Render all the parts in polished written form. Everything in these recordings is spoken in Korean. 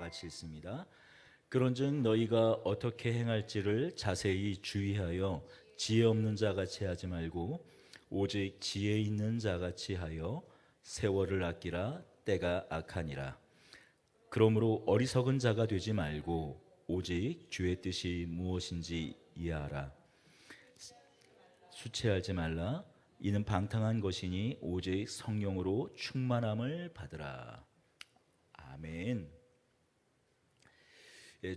같이 읽습니다. 그런즉 너희가 어떻게 행할지를 자세히 주의하여 지혜 없는 자같이 하지 말고 오직 지혜 있는 자같이 하여 세월을 아끼라. 때가 악하니라. 그러므로 어리석은 자가 되지 말고 오직 주의 뜻이 무엇인지 이해하라. 수치하지 말라. 이는 방탕한 것이니 오직 성령으로 충만함을 받으라. 아멘.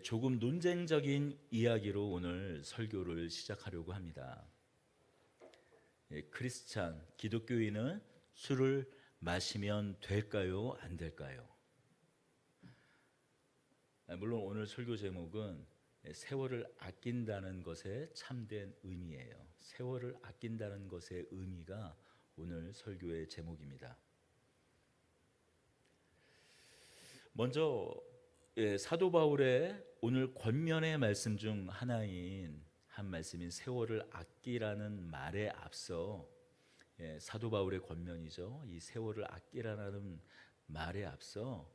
조금 논쟁적인 이야기로 오늘 설교를 시작하려고 합니다. 크리스찬, 기독교인은 술을 마시면 될까요? 안 될까요? 물론 오늘 설교 제목은 세월을 아낀다는 것의 참된 의미예요. 세월을 아낀다는 것의 의미가 오늘 설교의 제목입니다. 먼저 사도 바울의 오늘 권면의 말씀 중 하나인 한 말씀인 세월을 아끼라는 말에 앞서 사도 바울의 권면이죠. 이 세월을 아끼라는 말에 앞서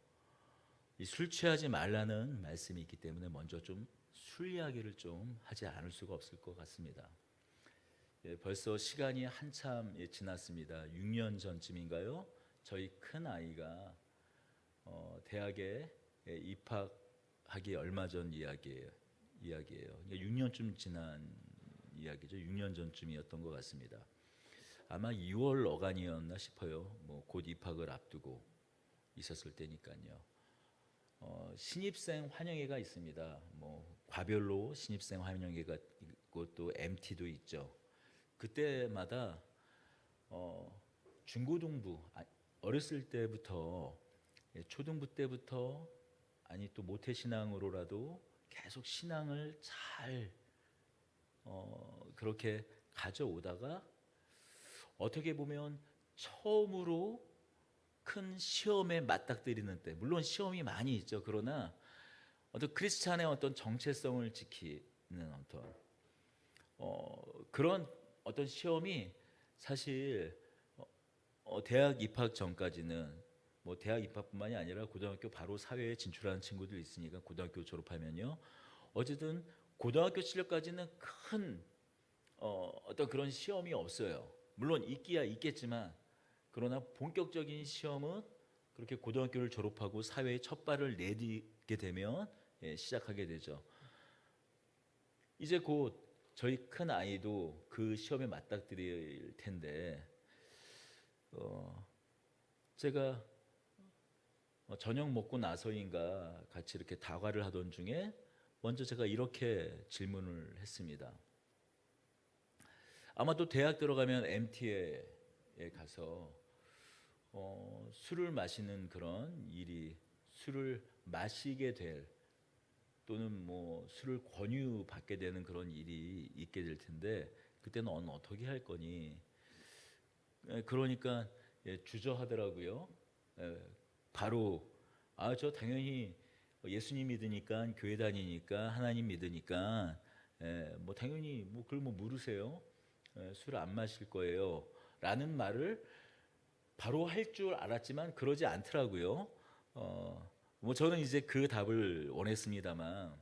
이 술 취하지 말라는 말씀이 있기 때문에 먼저 좀 술 이야기를 좀 하지 않을 수가 없을 것 같습니다. 벌써 시간이 한참 지났습니다. 6년 전쯤인가요? 저희 큰 아이가 대학에 입학하기 얼마 전 이야기예요. 6년쯤 지난 이야기죠. 6년 전쯤이었던 것 같습니다. 아마 2월 어간이었나 싶어요. 곧 입학을 앞두고 있었을 때니까요. 신입생 환영회가 있습니다. 과별로 신입생 환영회가 있고 또 MT도 있죠. 그때마다 중고등부 어렸을 때부터 초등부 때부터 아니 또 모태신앙으로라도 계속 신앙을 잘 그렇게 가져오다가 어떻게 보면 처음으로 큰 시험에 맞닥뜨리는 때, 물론 시험이 많이 있죠. 그러나 어떤 크리스찬의 어떤 정체성을 지키는 어떤 그런 어떤 시험이 사실 대학 입학 전까지는 대학 입학뿐만이 아니라 고등학교 바로 사회에 진출하는 친구들 있으니까 고등학교 졸업하면요. 어쨌든 고등학교 실력까지는 큰 어떤 그런 시험이 없어요. 물론 있기야 있겠지만 그러나 본격적인 시험은 그렇게 고등학교를 졸업하고 사회에 첫 발을 내딛게 되면 시작하게 되죠. 이제 곧 저희 큰 아이도 그 시험에 맞닥뜨릴 텐데 제가 저녁 먹고 나서인가 같이 이렇게 다과를 하던 중에 먼저 제가 이렇게 질문을 했습니다. 아마 또 대학 들어가면 MT에 가서 술을 마시는 그런 일이 술을 마시게 될 또는 술을 권유받게 되는 그런 일이 있게 될 텐데 그때는 어떻게 할 거니? 그러니까 주저하더라고요. 바로 저 당연히 예수님 믿으니까 교회 다니니까 하나님 믿으니까 당연히 그걸 물으세요. 술 안 마실 거예요. 라는 말을 바로 할 줄 알았지만 그러지 않더라고요. 저는 이제 그 답을 원했습니다만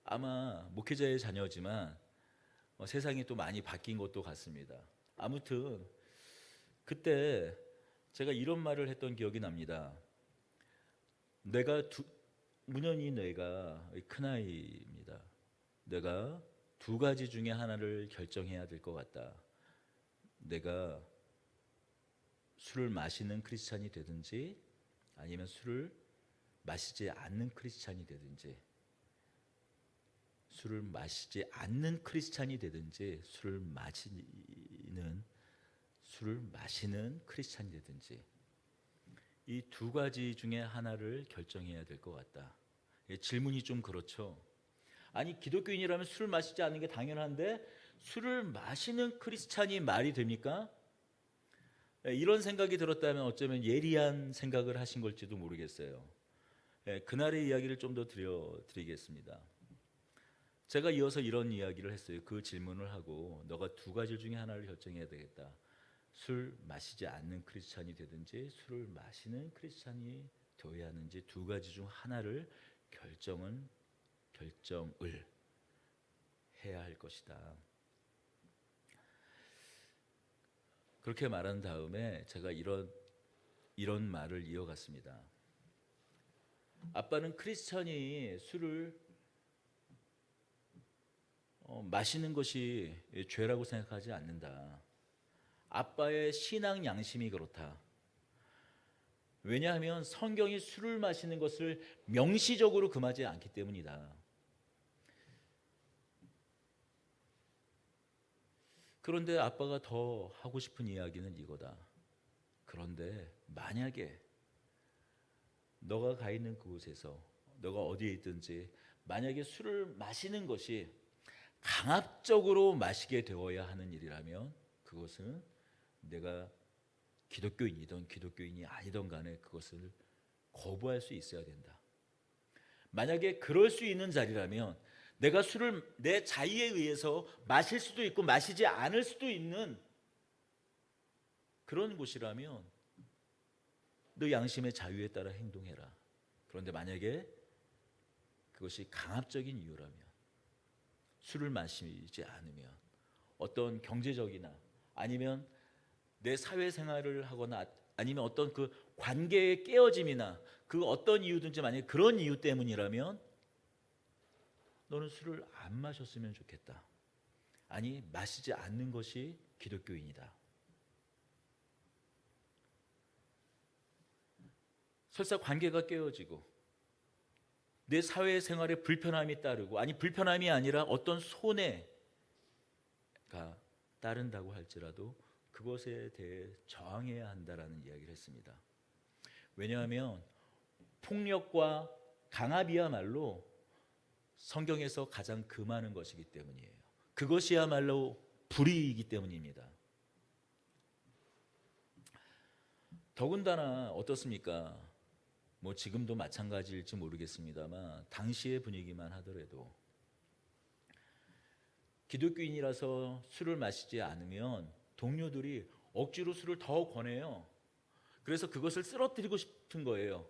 아마 목회자의 자녀지만 세상이 또 많이 바뀐 것도 같습니다. 아무튼 그때 제가 이런 말을 했던 기억이 납니다. 문현이 내가 큰아이입니다. 내가 두 가지 중에 하나를 결정해야 될 것 같다. 내가 술을 마시는 크리스찬이 되든지 아니면 술을 마시지 않는 크리스찬이 되든지 술을 마시지 않는 크리스찬이 되든지 술을 마시는 크리스찬이 되든지 이 두 가지 중에 하나를 결정해야 될 것 같다. 질문이 좀 그렇죠. 아니 기독교인이라면 술을 마시지 않는 게 당연한데 술을 마시는 크리스찬이 말이 됩니까? 이런 생각이 들었다면 어쩌면 예리한 생각을 하신 걸지도 모르겠어요. 그날의 이야기를 좀 더 드리겠습니다. 제가 이어서 이런 이야기를 했어요. 그 질문을 하고 너가 두 가지 중에 하나를 결정해야 되겠다. 술 마시지 않는 크리스찬이 되든지 술을 마시는 크리스찬이 하는지 두 가지 중 하나를 결정을 해야 할 것이다. 그렇게 말한 다음에 제가 이런 말을 이어갔습니다. 아빠는 크리스천이 술을 마시는 것이 죄라고 생각하지 않는다. 아빠의 신앙 양심이 그렇다. 왜냐하면 성경이 술을 마시는 것을 명시적으로 금하지 않기 때문이다. 그런데 아빠가 더 하고 싶은 이야기는 이거다. 그런데 만약에 너가 가 있는 그곳에서 너가 어디에 있든지 만약에 술을 마시는 것이 강압적으로 마시게 되어야 하는 일이라면 그것은 내가 기독교인이든 기독교인이 아니든 간에 그것을 거부할 수 있어야 된다. 만약에 그럴 수 있는 자리라면 내가 술을 내 자의에 의해서 마실 수도 있고 마시지 않을 수도 있는 그런 곳이라면 너 양심의 자유에 따라 행동해라. 그런데 만약에 그것이 강압적인 이유라면 술을 마시지 않으면 어떤 경제적이나 아니면 내 사회생활을 하거나 아니면 어떤 그 관계의 깨어짐이나 그 어떤 이유든지 만약에 그런 이유 때문이라면 너는 술을 안 마셨으면 좋겠다. 아니 마시지 않는 것이 기독교인이다. 설사 관계가 깨어지고 내 사회생활에 불편함이 따르고 아니 불편함이 아니라 어떤 손해가 따른다고 할지라도 그것에 대해 저항해야 한다라는 이야기를 했습니다. 왜냐하면 폭력과 강압이야말로 성경에서 가장 금하는 것이기 때문이에요. 그것이야말로 불의이기 때문입니다. 더군다나 어떻습니까? 뭐 지금도 마찬가지일지 모르겠습니다만 당시의 분위기만 하더라도 기독교인이라서 술을 마시지 않으면 동료들이 억지로 술을 더 권해요. 그래서 그것을 쓰러뜨리고 싶은 거예요.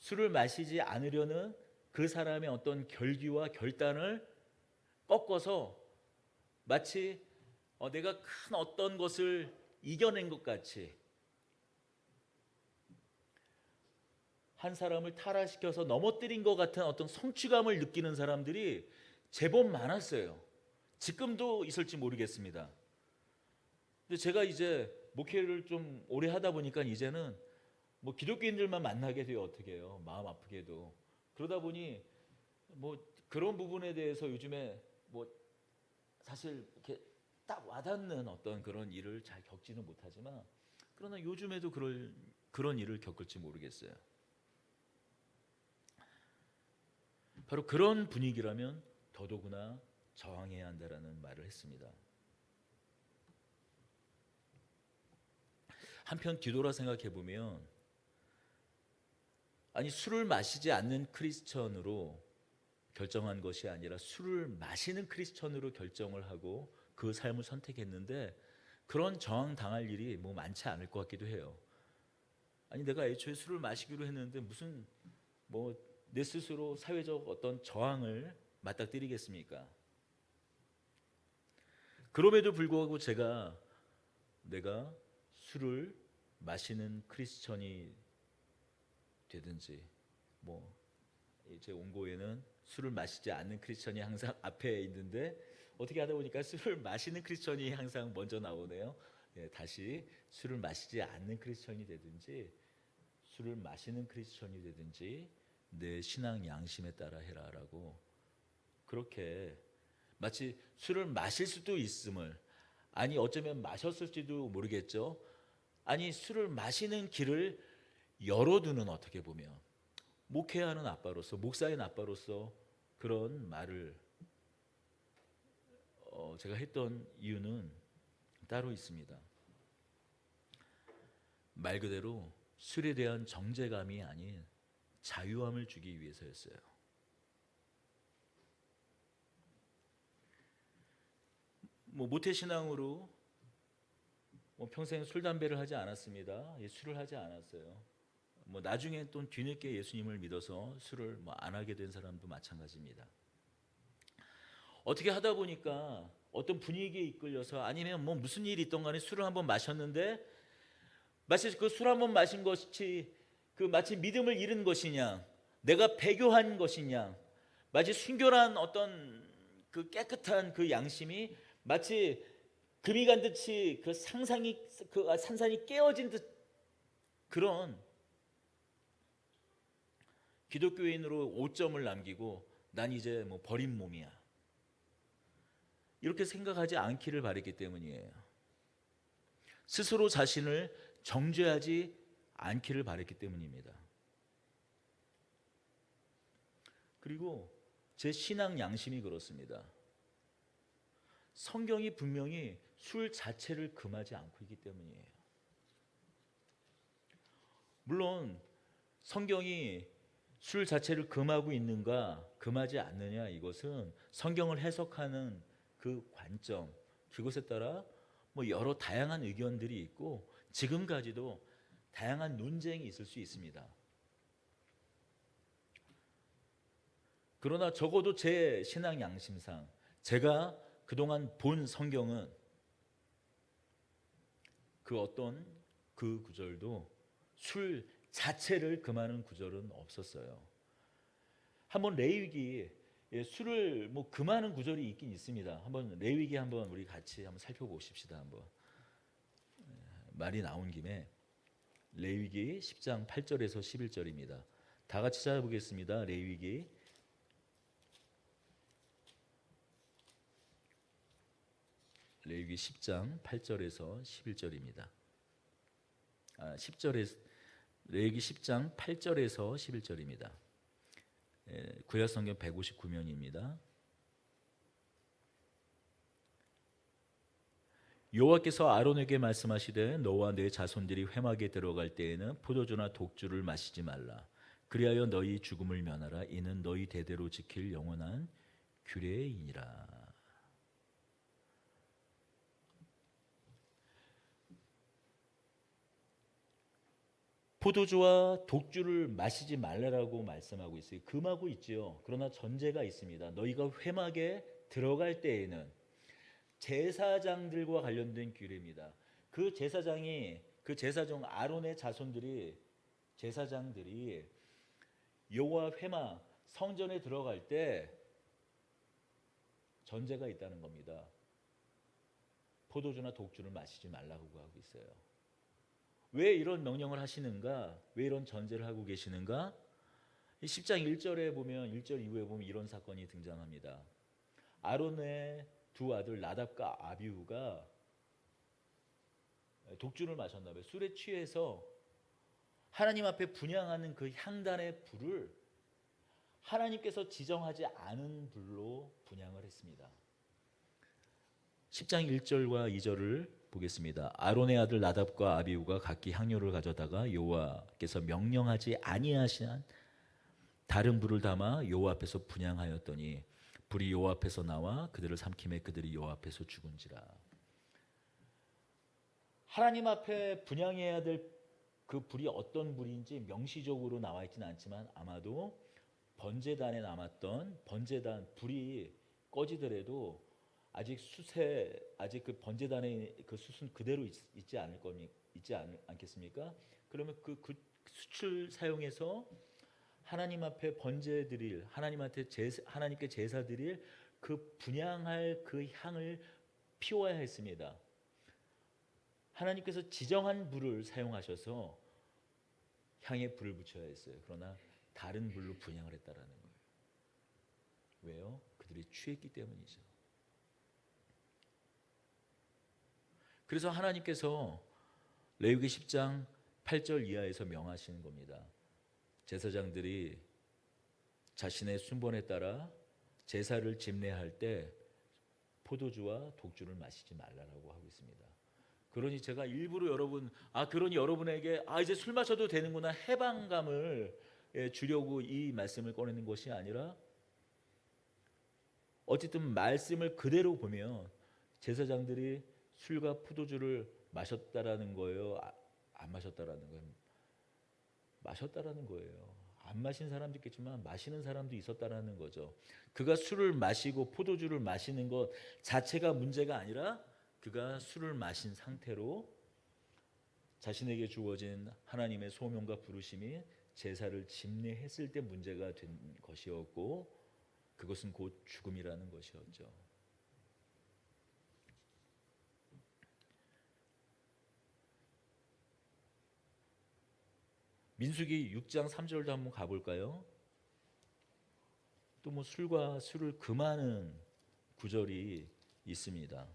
술을 마시지 않으려는 그 사람의 어떤 결기와 결단을 꺾어서 마치 내가 큰 어떤 것을 이겨낸 것 같이 한 사람을 타락시켜서 넘어뜨린 것 같은 어떤 성취감을 느끼는 사람들이 제법 많았어요. 지금도 있을지 모르겠습니다. 근데 제가 이제 목회를 좀 오래 하다 보니까 이제는 뭐 기독교인들만 만나게 돼요. 어떻게 해요? 마음 아프게도. 그러다 보니 뭐 그런 부분에 대해서 요즘에 뭐 사실 이렇게 딱 와닿는 어떤 그런 일을 잘 겪지는 못하지만 그러나 요즘에도 그런 일을 겪을지 모르겠어요. 바로 그런 분위기라면 더더구나 저항해야 한다라는 말을 했습니다. 한편 뒤돌아 생각해 보면 아니 술을 마시지 않는 크리스천으로 결정한 것이 아니라 술을 마시는 크리스천으로 결정을 하고 그 삶을 선택했는데 그런 저항 당할 일이 뭐 많지 않을 것 같기도 해요. 아니 내가 애초에 술을 마시기로 했는데 무슨 뭐 내 스스로 사회적 어떤 저항을 맞닥뜨리겠습니까? 그럼에도 불구하고 내가 술을 마시는 크리스천이 되든지 뭐 제 원고에는 술을 마시지 않는 크리스천이 항상 앞에 있는데 어떻게 하다 보니까 술을 마시는 크리스천이 항상 먼저 나오네요. 네, 다시 술을 마시지 않는 크리스천이 되든지 술을 마시는 크리스천이 되든지 내 신앙 양심에 따라 해라라고 그렇게 마치 술을 마실 수도 있음을 아니 어쩌면 마셨을지도 모르겠죠. 아니 술을 마시는 길을 열어두는 어떻게 보면 목회하는 아빠로서 목사인 아빠로서 그런 말을 제가 했던 이유는 따로 있습니다. 말 그대로 술에 대한 정죄감이 아닌 자유함을 주기 위해서였어요. 뭐 모태신앙으로 뭐 평생 술 담배를 하지 않았습니다. 술을 하지 않았어요. 뭐 나중에 또 뒤늦게 예수님을 믿어서 술을 뭐 안 하게 된 사람도 마찬가지입니다. 어떻게 하다 보니까 어떤 분위기에 이끌려서 아니면 뭐 무슨 일이 있던 간에 술을 한번 마셨는데 마치 그 술 한번 마신 것이 그 마치 믿음을 잃은 것이냐, 내가 배교한 것이냐, 마치 순결한 어떤 그 깨끗한 그 양심이 마치 금이 간 듯이 그 상상이 그 산산이 깨어진 듯 그런 기독교인으로 오점을 남기고 난 이제 뭐 버린 몸이야, 이렇게 생각하지 않기를 바랬기 때문이에요. 스스로 자신을 정죄하지 않기를 바랬기 때문입니다. 그리고 제 신앙 양심이 그렇습니다. 성경이 분명히 술 자체를 금하지 않고 있기 때문이에요. 물론 성경이 술 자체를 금하고 있는가 금하지 않느냐, 이것은 성경을 해석하는 그 관점, 그것에 따라 뭐 여러 다양한 의견들이 있고 지금까지도 다양한 논쟁이 있을 수 있습니다. 그러나 적어도 제 신앙 양심상 제가 그동안 본 성경은 그 어떤 그 구절도 술 자체를 금하는 구절은 없었어요. 한번 레위기 술을 뭐 금하는 구절이 있긴 있습니다. 한번 레위기 한번 우리 같이 한번 살펴보십시다. 한번 말이 나온 김에 레위기 10장 8절에서 11절입니다. 다 같이 찾아보겠습니다. 레위기 10장 8절에서 11절입니다. 10절에 레위기 10장 8절에서 11절입니다. 구약 성경 159면입니다. 여호와께서 아론에게 말씀하시되 너와 네 자손들이 회막에 들어갈 때에는 포도주나 독주를 마시지 말라. 그리하여 너희 죽음을 면하라. 이는 너희 대대로 지킬 영원한 규례이니라. 포도주와 독주를 마시지 말라라고 말씀하고 있어요. 금하고 있지요. 그러나 전제가 있습니다. 너희가 회막에 들어갈 때에는 제사장들과 관련된 규례입니다. 그 제사장 아론의 자손들이 제사장들이 여호와 회막 성전에 들어갈 때 전제가 있다는 겁니다. 포도주나 독주를 마시지 말라고 하고 있어요. 왜 이런 명령을 하시는가? 왜 이런 전제를 하고 계시는가? 10장 1절에 보면 1절 이후에 보면 이런 사건이 등장합니다. 아론의 두 아들 나답과 아비후가 독주를 마셨나 봐요. 술에 취해서 하나님 앞에 분향하는 그 향단의 불을 하나님께서 지정하지 않은 불로 분향을 했습니다. 10장 1절과 2절을 보겠습니다. 아론의 아들 나답과 아비후가 각기 향료를 가져다가 여호와께서 명령하지 아니하신 다른 불을 담아 여호와 앞에서 분향하였더니 불이 여호와 앞에서 나와 그들을 삼키매 그들이 여호와 앞에서 죽은지라. 하나님 앞에 분향해야 될 그 불이 어떤 불인지 명시적으로 나와 있지는 않지만 아마도 번제단에 남았던 번제단 불이 꺼지더라도 아직 아직 번제단의 그 숯은 그대로 있지 않겠습니까? 그러면 그 숯을 사용해서 하나님 앞에 번제 드릴, 하나님께 제사 드릴 그 분향할 그 향을 피워야 했습니다. 하나님께서 지정한 불을 사용하셔서 향에 불을 붙여야 했어요. 그러나 다른 불로 분향을 했다라는 거예요. 왜요? 그들이 취했기 때문이죠. 그래서 하나님께서 레위기 10장 8절 이하에서 명하시는 겁니다. 제사장들이 자신의 순번에 따라 제사를 집례할 때 포도주와 독주를 마시지 말라라고 하고 있습니다. 그러니 제가 일부러 그러니 여러분에게 이제 술 마셔도 되는구나 해방감을 주려고 이 말씀을 꺼내는 것이 아니라 어쨌든 말씀을 그대로 보면 제사장들이 술과 포도주를 마셨다라는 거예요? 안 마셨다라는 거예요? 마셨다라는 거예요. 안 마신 사람도 있겠지만 마시는 사람도 있었다라는 거죠. 그가 술을 마시고 포도주를 마시는 것 자체가 문제가 아니라 그가 술을 마신 상태로 자신에게 주어진 하나님의 소명과 부르심이 제사를 집례했을 때 문제가 된 것이었고, 그것은 곧 죽음이라는 것이었죠. 민수기 6장 3절도 한번 가볼까요? 또 뭐 술과 술을 금하는 구절이 있습니다.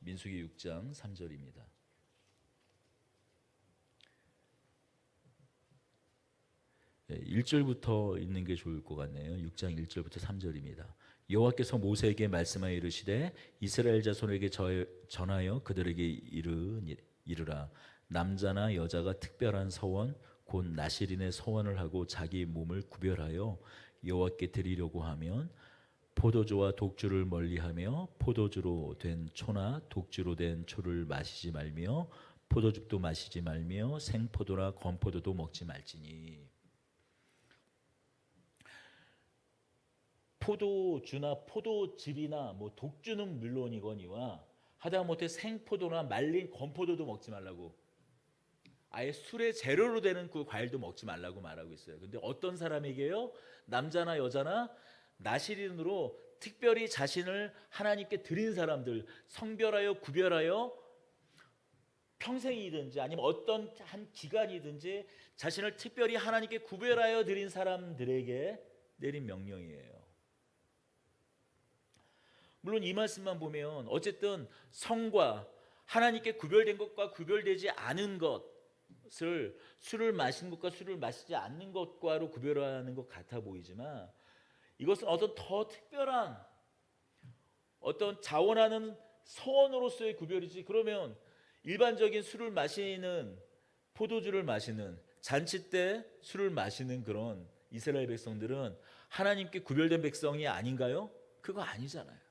민수기 6장 3절입니다. 1절부터 읽는 게 좋을 것 같네요. 6장 1절부터 3절입니다. 여호와께서 모세에게 말씀하여 이르시되 이스라엘 자손에게 전하여 그들에게 이르라. 남자나 여자가 특별한 서원 곧 나실인의 서원을 하고 자기 몸을 구별하여 여호와께 드리려고 하면 포도주와 독주를 멀리하며 포도주로 된 초나 독주로 된 초를 마시지 말며 포도즙도 마시지 말며 생포도나 건포도도 먹지 말지니. 포도주나 포도즙이나 뭐 독주는 물론이거니와 하다못해 생포도나 말린 건포도도 먹지 말라고, 아예 술의 재료로 되는 그 과일도 먹지 말라고 말하고 있어요. 근데 어떤 사람에게요? 남자나 여자나 나실인으로 특별히 자신을 하나님께 드린 사람들, 성별하여 구별하여 평생이든지 아니면 어떤 한 기간이든지 자신을 특별히 하나님께 구별하여 드린 사람들에게 내린 명령이에요. 물론 이 말씀만 보면 어쨌든 성과 하나님께 구별된 것과 구별되지 않은 것을 술을 마시는 것과 술을 마시지 않는 것과로 구별하는 것 같아 보이지만, 이것은 어떤 더 특별한 어떤 자원하는 서원으로서의 구별이지, 그러면 일반적인 술을 마시는, 포도주를 마시는, 잔치 때 술을 마시는 그런 이스라엘 백성들은 하나님께 구별된 백성이 아닌가요? 그거 아니잖아요.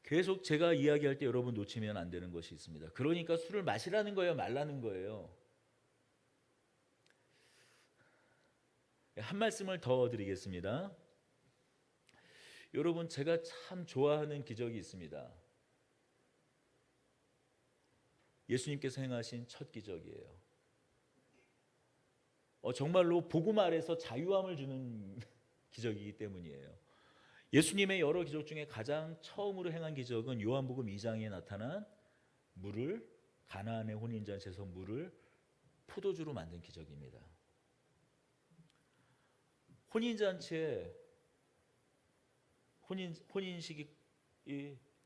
계속 제가 이야기할 때 여러분 놓치면 안 되는 것이 있습니다. 그러니까 술을 마시라는 거예요, 말라는 거예요? 한 말씀을 더 드리겠습니다. 여러분, 제가 참 좋아하는 기적이 있습니다. 예수님께서 행하신 첫 기적이에요. 정말로 복음 아래서 자유함을 주는 기적이기 때문이에요. 예수님의 여러 기적 중에 가장 처음으로 행한 기적은 요한복음 2장에 나타난 물을, 가나안의 혼인잔치에서 물을 포도주로 만든 기적입니다. 혼인잔치에 혼인식이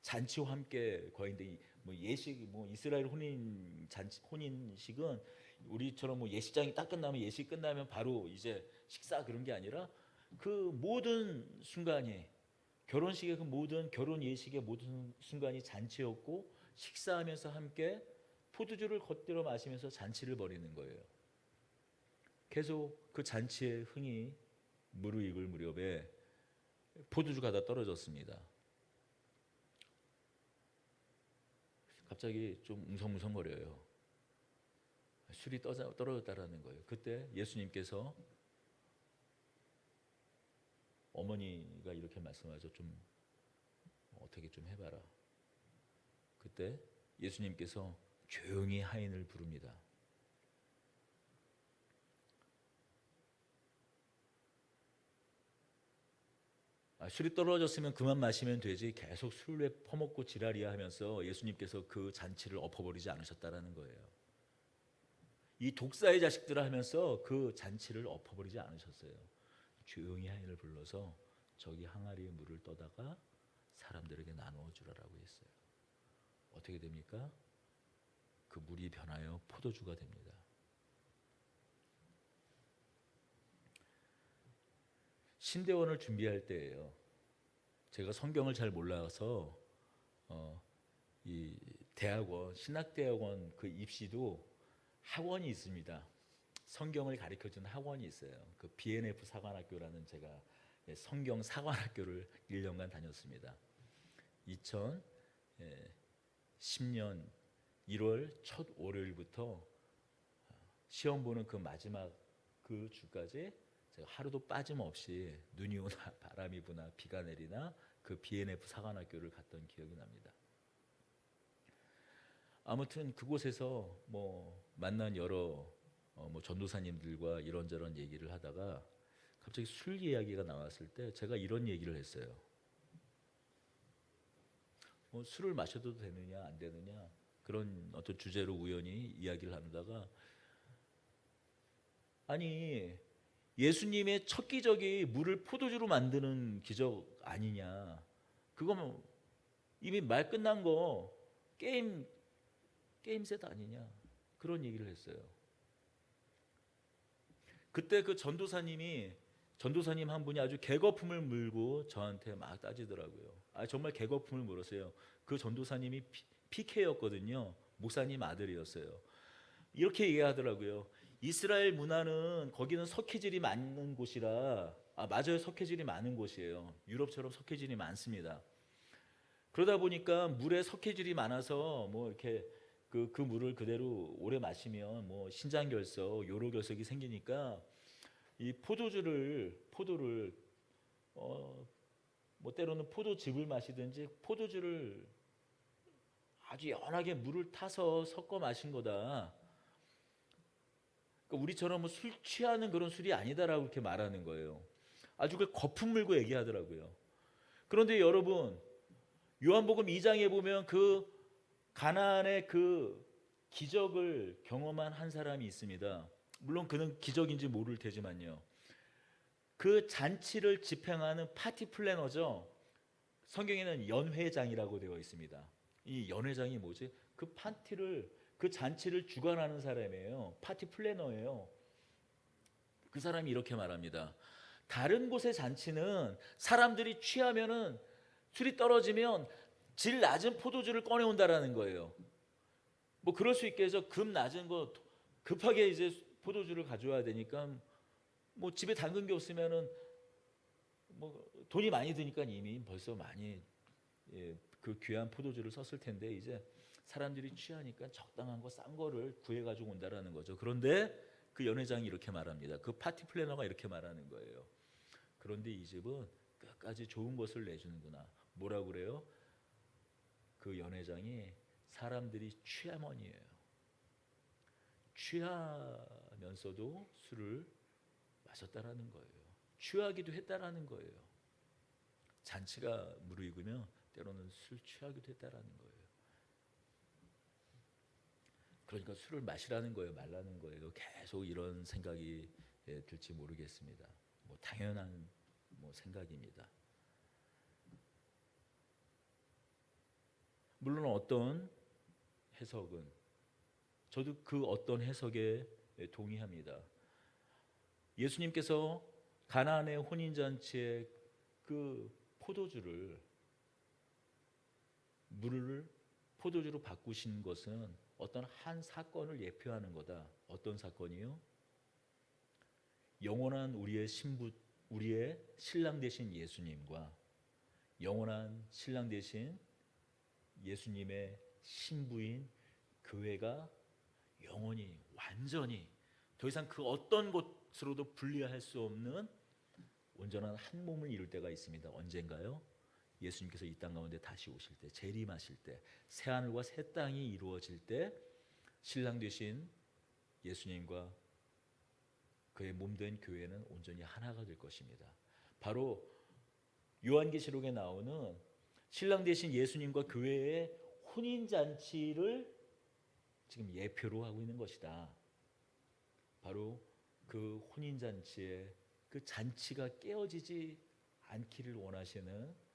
잔치와 함께 거인데, 뭐 예식, 뭐 이스라엘 혼인식은 우리처럼 뭐 예식장이 딱 끝나면, 예식 끝나면 바로 이제 식사 그런 게 아니라 그 모든 순간이, 결혼식의 그 모든, 결혼 예식의 모든 순간이 잔치였고, 식사하면서 함께 포도주를 겉들여 마시면서 잔치를 벌이는 거예요. 계속 그 잔치의 흥이 무르익을 무렵에 포도주가 다 떨어졌습니다. 갑자기 좀 웅성웅성거려요. 술이 떨어졌다라는 거예요. 그때 예수님께서, 어머니가 이렇게 말씀하죠. 좀 어떻게 좀 해봐라. 그때 예수님께서 조용히 하인을 부릅니다. 술이 떨어졌으면 그만 마시면 되지 계속 술 왜 퍼먹고 지랄이야 하면서 예수님께서 그 잔치를 엎어버리지 않으셨다라는 거예요. 이 독사의 자식들아 하면서 그 잔치를 엎어버리지 않으셨어요. 조용히 하인을 불러서 저기 항아리에 물을 떠다가 사람들에게 나누어 주라라고 했어요. 어떻게 됩니까? 그 물이 변하여 포도주가 됩니다. 신대원을 준비할 때예요. 제가 성경을 잘 몰라서 이 대학원, 신학대학원 그 입시도 학원이 있습니다. 성경을 가르쳐주는 학원이 있어요. 그 BNF 사관학교라는 제가 성경 사관학교를 1년간 다녔습니다. 2010년 1월 첫 월요일부터 시험 보는 그 마지막 그 주까지 제가 하루도 빠짐없이 눈이 오나 바람이 부나 비가 내리나 그 BNF 사관학교를 갔던 기억이 납니다. 아무튼 그곳에서 만난 여러 전도사님들과 이런저런 얘기를 하다가 갑자기 술 이야기가 나왔을 때 제가 이런 얘기를 했어요. 술을 마셔도 되느냐 안 되느냐 그런 어떤 주제로 우연히 이야기를 하다가 아니 예수님의 첫 기적이 물을 포도주로 만드는 기적 아니냐, 그거면 이미 말 끝난 거 게임 셋 아니냐, 그런 얘기를 했어요. 그때 그 전도사님 한 분이 아주 개거품을 물고 저한테 막 따지더라고요. 정말 개거품을 물었어요. 그 전도사님이 PK였거든요. 목사님 아들이었어요. 이렇게 얘기하더라고요. 이스라엘 문화는 거기는 석회질이 많은 곳이라, 맞아요, 석회질이 많은 곳이에요. 유럽처럼 석회질이 많습니다. 그러다 보니까 물에 석회질이 많아서 이렇게 그 물을 그대로 오래 마시면 신장결석, 요로결석이 생기니까 이 포도를 때로는 포도즙을 마시든지 포도주를 아주 연하게 물을 타서 섞어 마신 거다. 그러니까 우리처럼 술 취하는 그런 술이 아니다라고 이렇게 말하는 거예요. 아주 그 거품 물고 얘기하더라고요. 그런데 여러분, 요한복음 2장에 보면 그 가나안의 그 기적을 경험한 한 사람이 있습니다. 물론 그는 기적인지 모를 테지만요. 그 잔치를 집행하는 파티 플래너죠. 성경에는 연회장이라고 되어 있습니다. 이 연회장이 뭐지? 그 잔치를 주관하는 사람이에요. 파티 플래너예요. 그 사람이 이렇게 말합니다. 다른 곳의 잔치는 사람들이 취하면은 술이 떨어지면 질 낮은 포도주를 꺼내온다라는 거예요. 그럴 수 있겠죠. 금 낮은 거 급하게 이제 포도주를 가져와야 되니까 집에 담근 게 없으면은 돈이 많이 드니까 이미 벌써 많이 그 귀한 포도주를 썼을 텐데 이제 사람들이 취하니까 적당한 거 싼 거를 구해 가지고 온다라는 거죠. 그런데 그 연회장이 이렇게 말합니다. 그 파티 플래너가 이렇게 말하는 거예요. 그런데 이 집은 끝까지 좋은 것을 내주는구나. 뭐라고 그래요? 그 연회장이 사람들이 취하머니예요. 취하면서도 술을 마셨다라는 거예요. 취하기도 했다라는 거예요. 잔치가 무르익으면 때로는 술 취하기도 했다라는 거예요. 그러니까 술을 마시라는 거예요, 말라는 거예요. 계속 이런 생각이 들지 모르겠습니다. 당연한 생각입니다. 물론 어떤 해석은 저도 그 어떤 해석에 동의합니다. 예수님께서 가나안의 혼인잔치에 그 물을 포도주로 바꾸신 것은 어떤 한 사건을 예표하는 거다. 어떤 사건이요? 영원한 우리의 신랑 되신 예수님과 영원한 신랑 되신 예수님의 신부인 교회가 영원히 완전히 더 이상 그 어떤 것으로도 분리할 수 없는 온전한 한 몸을 이룰 때가 있습니다. 언젠가요? 예수님께서 이 땅 가운데 다시 오실 때, 재림하실 때, 새 하늘과 새 땅이 이루어질 때 신랑 되신 예수님과 그의 몸된 교회는 온전히 하나가 될 것입니다. 바로 요한계시록에 나오는 신랑 되신 예수님과 교회의 혼인잔치를 지금 예표로 하고 있는 것이다. 바로 그 혼인잔치의 그 잔치가 깨어지지 않기를 원하시는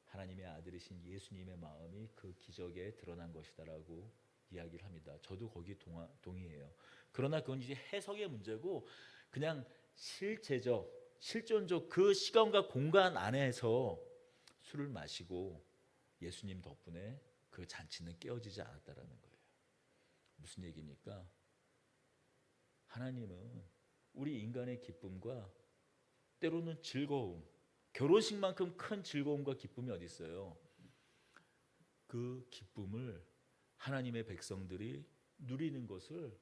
하나님의 아들이신 예수님의 마음이 그 기적에 드러난 것이다라고 이야기를 합니다. 저도 거기 동의해요. 그러나 그건 이제 해석의 문제고 그냥 실존적 그 시간과 공간 안에서 술을 마시고 예수님 덕분에 그 잔치는 깨어지지 않았다라는 거예요. 무슨 얘기입니까? 하나님은 우리 인간의 기쁨과 때로는 즐거움, 결혼식만큼 큰 즐거움과 기쁨이 어디 있어요? 그 기쁨을 하나님의 백성들이 누리는 것을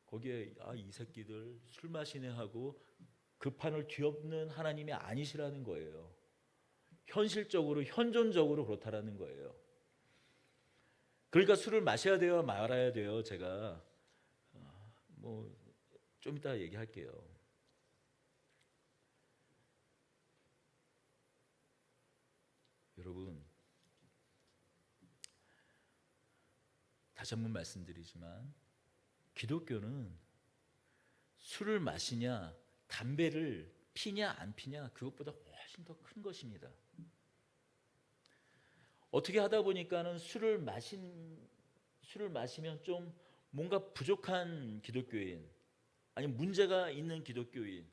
거기에 이 새끼들 술 마시네 하고 그 판을 뒤엎는 하나님이 아니시라는 거예요. 현실적으로 현존적으로 그렇다라는 거예요. 그러니까 술을 마셔야 돼요, 말아야 돼요. 제가 뭐 좀 이따 얘기할게요. 여러분, 다시 한번 말씀드리지만 기독교는 술을 마시냐 담배를 피냐 안 피냐 그것보다 훨씬 더 큰 것입니다. 어떻게 하다 보니까는 술을 마시면 좀 뭔가 부족한 기독교인, 아니면 문제가 있는 기독교인,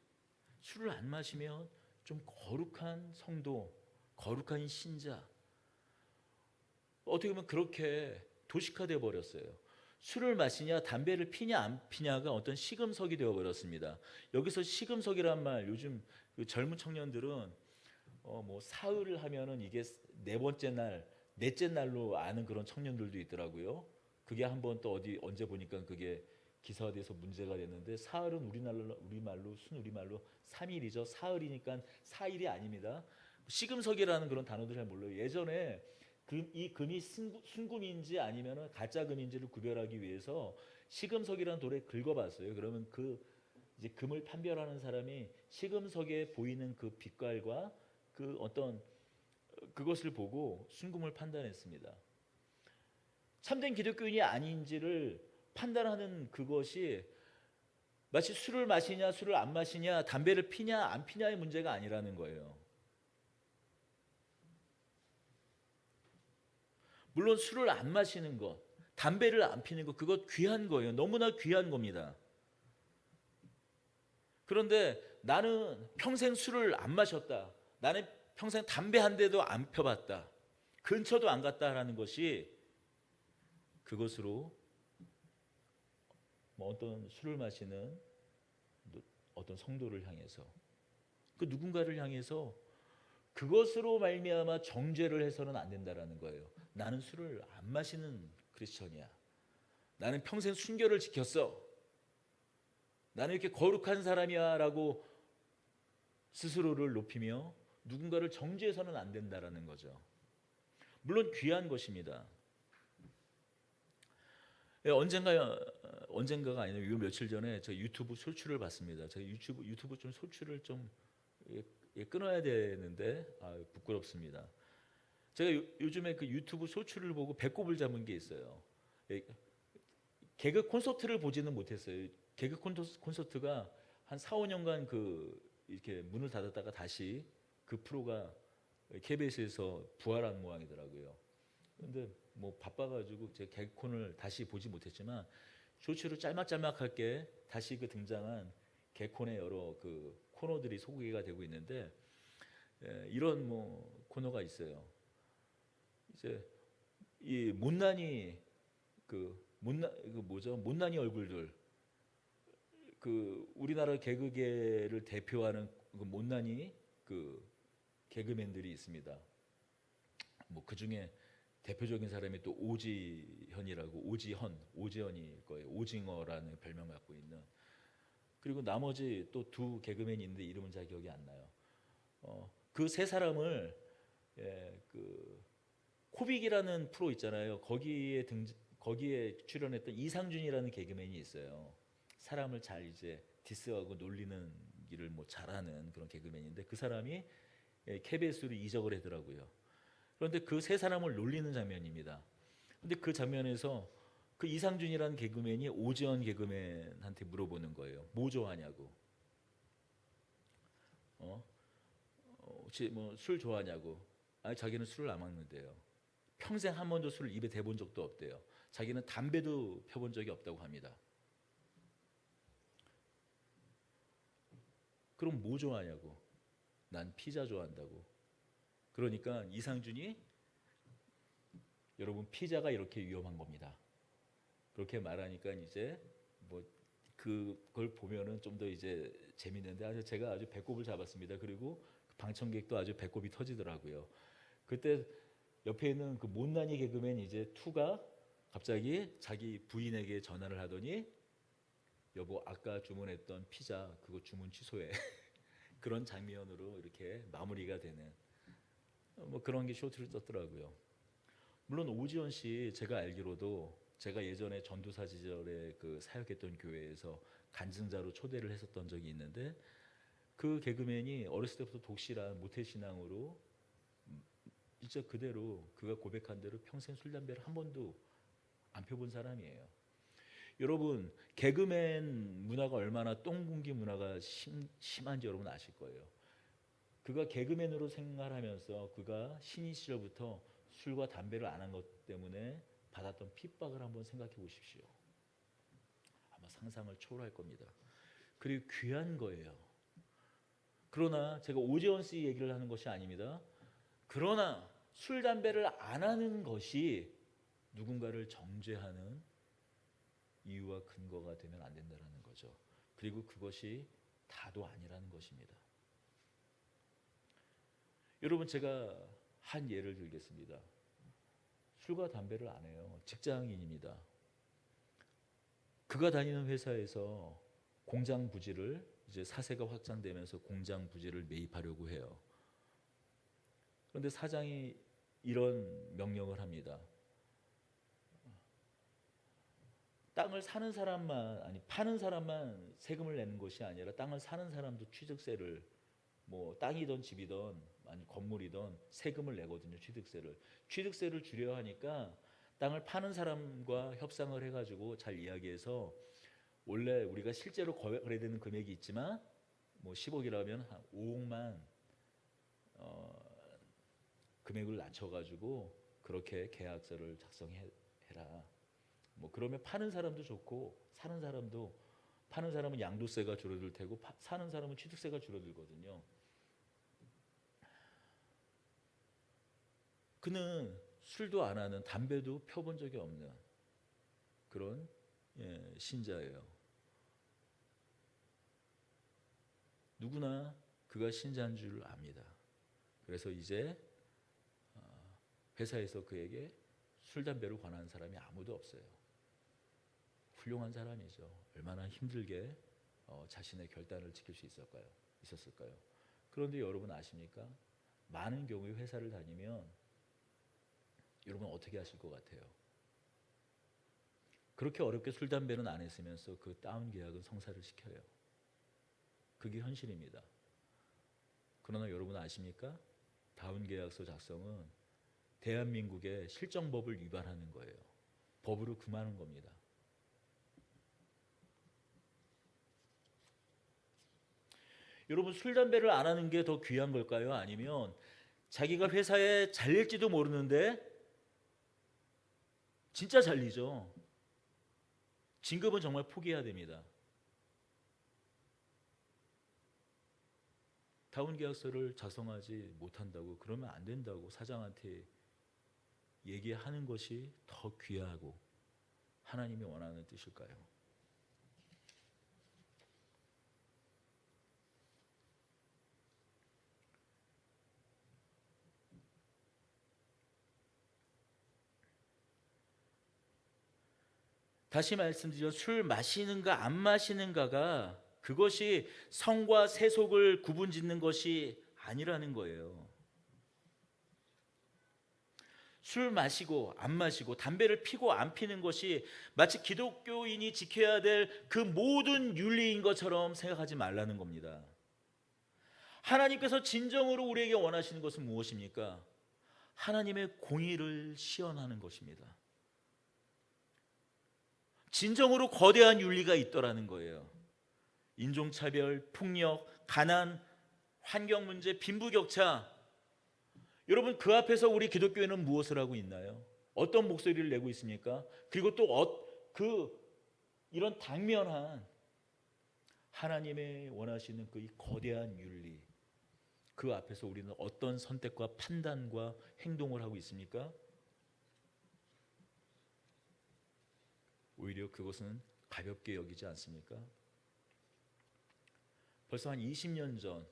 술을 안 마시면 좀 거룩한 성도, 거룩한 신자, 어떻게 보면 그렇게 도식화되어 버렸어요. 술을 마시냐 담배를 피냐 안 피냐가 어떤 시금석이 되어 버렸습니다. 여기서 시금석이란 말, 요즘 그 젊은 청년들은 뭐 사흘을 하면은 이게 네 번째 날, 넷째 날로 아는 그런 청년들도 있더라고요. 그게 한번 또 언제 보니까 그게 기사화돼서 문제가 됐는데, 사흘은 순우리말로 3일이죠. 사흘이니까 4일이 아닙니다. 시금석이라는 그런 단어들 잘 몰라요. 예전에 이 금이 순금인지 아니면 가짜 금인지를 구별하기 위해서 시금석이라는 돌에 긁어봤어요. 그러면 그 이제 금을 판별하는 사람이 시금석에 보이는 그 빛깔과 그 어떤 그것을 보고 순금을 판단했습니다. 참된 기독교인이 아닌지를 판단하는 그것이 마치 술을 마시냐 술을 안 마시냐 담배를 피냐 안 피냐의 문제가 아니라는 거예요. 물론 술을 안 마시는 것, 담배를 안 피는 것, 그것 귀한 거예요. 너무나 귀한 겁니다. 그런데 나는 평생 술을 안 마셨다, 나는 평생 담배 한 대도 안 펴봤다, 근처도 안 갔다라는 것이, 그것으로 뭐 어떤 술을 마시는 어떤 성도를 향해서, 그 누군가를 향해서 그것으로 말미암아 정죄를 해서는 안 된다라는 거예요. 나는 술을 안 마시는 크리스천이야, 나는 평생 순결을 지켰어, 나는 이렇게 거룩한 사람이야 라고 스스로를 높이며 누군가를 정죄해서는 안 된다라는 거죠. 물론 귀한 것입니다. 언젠가가 아니라 요 며칠 전에 제가 유튜브 소출을 봤습니다. 제가 유튜브 좀 소출을 좀 끊어야 되는데 부끄럽습니다. 제가 요즘에 그 유튜브 소출을 보고 배꼽을 잡은 게 있어요. 개그 콘서트를 보지는 못했어요. 개그 콘서트가 한 4, 5년간 이렇게 문을 닫았다가 다시 그 프로가 KBS에서 부활한 모양이더라고요. 근데 뭐 바빠가지고 제가 개콘을 다시 보지 못했지만 쇼츠로 짤막짤막하게 다시 그 등장한 개콘의 여러 그 코너들이 소개가 되고 있는데, 이런 뭐 코너가 있어요. 이제 이 못난이 못난이 얼굴들, 그 우리나라 개그계를 대표하는 그 못난이 그 개그맨들이 있습니다. 뭐 그 중에 대표적인 사람이 또 오지현일 거예요. 오징어라는 별명 갖고 있는. 그리고 나머지 또 두 개그맨이 있는데 이름은 잘 기억이 안 나요. 그 세 사람을 그 코빅이라는 프로 있잖아요. 거기에 출연했던 이상준이라는 개그맨이 있어요. 사람을 잘 이제 디스하고 놀리는 일을 뭐 잘하는 그런 개그맨인데, 그 사람이 KBS로 이적을 하더라고요. 그런데 그 세 사람을 놀리는 장면입니다. 근데 그 장면에서 그 이상준이라는 개그맨이 오지원 개그맨한테 물어보는 거예요. 뭐 좋아하냐고. 혹시 뭐 술 좋아하냐고. 아니, 자기는 술을 안 먹는데요. 평생 한 번도 술을 입에 대본 적도 없대요. 자기는 담배도 펴본 적이 없다고 합니다. 그럼 뭐 좋아하냐고. 난 피자 좋아한다고. 그러니까 이상준이, 여러분 피자가 이렇게 위험한 겁니다, 그렇게 말하니까 이제 뭐 그걸 보면은 좀 더 이제 재밌는데 제가 아주 배꼽을 잡았습니다. 그리고 방청객도 아주 배꼽이 터지더라고요. 그때 옆에 있는 그 못난이 개그맨 이제 투가 갑자기 자기 부인에게 전화를 하더니 여보 아까 주문했던 피자 그거 주문 취소해. 그런 장면으로 이렇게 마무리가 되는 뭐 그런 게 쇼트를 떴더라고요. 물론 오지원 씨 제가 알기로도 제가 예전에 전도사 시절에 그 사역했던 교회에서 간증자로 초대를 했었던 적이 있는데 그 개그맨이 어렸을 때부터 독실한 모태신앙으로 진짜 그대로 그가 고백한 대로 평생 술 담배를 한 번도 안 펴본 사람이에요. 여러분 개그맨 문화가 얼마나 똥군기 문화가 심한지 여러분 아실 거예요. 그가 개그맨으로 생활하면서 그가 신인 시절부터 술과 담배를 안 한 것 때문에 받았던 핍박을 한번 생각해 보십시오. 아마 상상을 초월할 겁니다. 그리고 귀한 거예요. 그러나 제가 오재원 씨 얘기를 하는 것이 아닙니다. 그러나 술 담배를 안 하는 것이 누군가를 정죄하는 이유와 근거가 되면 안 된다는 거죠. 그리고 그것이 다도 아니라는 것입니다. 여러분 제가 한 예를 들겠습니다. 술과 담배를 안 해요. 직장인입니다. 그가 다니는 회사에서 공장 부지를 이제 사세가 확장되면서 공장 부지를 매입하려고 해요. 그런데 사장이 이런 명령을 합니다. 땅을 사는 사람만 아니 파는 사람만 세금을 내는 것이 아니라 땅을 사는 사람도 취득세를 뭐 땅이든 집이든 아니 건물이든 세금을 내거든요. 취득세를 줄여야 하니까 땅을 파는 사람과 협상을 해가지고 잘 이야기해서 원래 우리가 실제로 거래되는 금액이 있지만 뭐 10억이라면 한 5억만 금액을 낮춰가지고 그렇게 계약서를 작성해라. 뭐 그러면 파는 사람도 좋고 사는 사람도 파는 사람은 양도세가 줄어들 테고 사는 사람은 취득세가 줄어들거든요. 그는 술도 안 하는 담배도 펴본 적이 없는 그런 신자예요. 누구나 그가 신자인 줄 압니다. 그래서 이제 회사에서 그에게 술 담배를 권하는 사람이 아무도 없어요. 훌륭한 사람이죠. 얼마나 힘들게 자신의 결단을 지킬 수 있었을까요? 그런데 여러분 아십니까? 많은 경우에 회사를 다니면 여러분 어떻게 하실 것 같아요? 그렇게 어렵게 술 담배는 안 했으면서 그 다운 계약은 성사를 시켜요. 그게 현실입니다. 그러나 여러분 아십니까? 다운 계약서 작성은 대한민국의 실정법을 위반하는 거예요. 법으로 금하는 겁니다. 여러분 술 담배를 안 하는 게 더 귀한 걸까요? 아니면 자기가 회사에 잘릴지도 모르는데 진짜 잘리죠. 진급은 정말 포기해야 됩니다. 다운 계약서를 작성하지 못한다고 그러면 안 된다고 사장한테 얘기하는 것이 더 귀하고 하나님이 원하는 뜻일까요? 다시 말씀드려 술 마시는가 안 마시는가가 그것이 성과 세속을 구분짓는 것이 아니라는 거예요. 술 마시고 안 마시고 담배를 피고 안 피는 것이 마치 기독교인이 지켜야 될 그 모든 윤리인 것처럼 생각하지 말라는 겁니다. 하나님께서 진정으로 우리에게 원하시는 것은 무엇입니까? 하나님의 공의를 시현하는 것입니다. 진정으로 거대한 윤리가 있더라는 거예요. 인종차별, 폭력, 가난, 환경 문제, 빈부격차. 여러분 그 앞에서 우리 기독교회는 무엇을 하고 있나요? 어떤 목소리를 내고 있습니까? 그리고 또 이런 당면한 하나님의 원하시는 그 이 거대한 윤리 그 앞에서 우리는 어떤 선택과 판단과 행동을 하고 있습니까? 오히려 그것은 가볍게 여기지 않습니까? 벌써 한 20년 전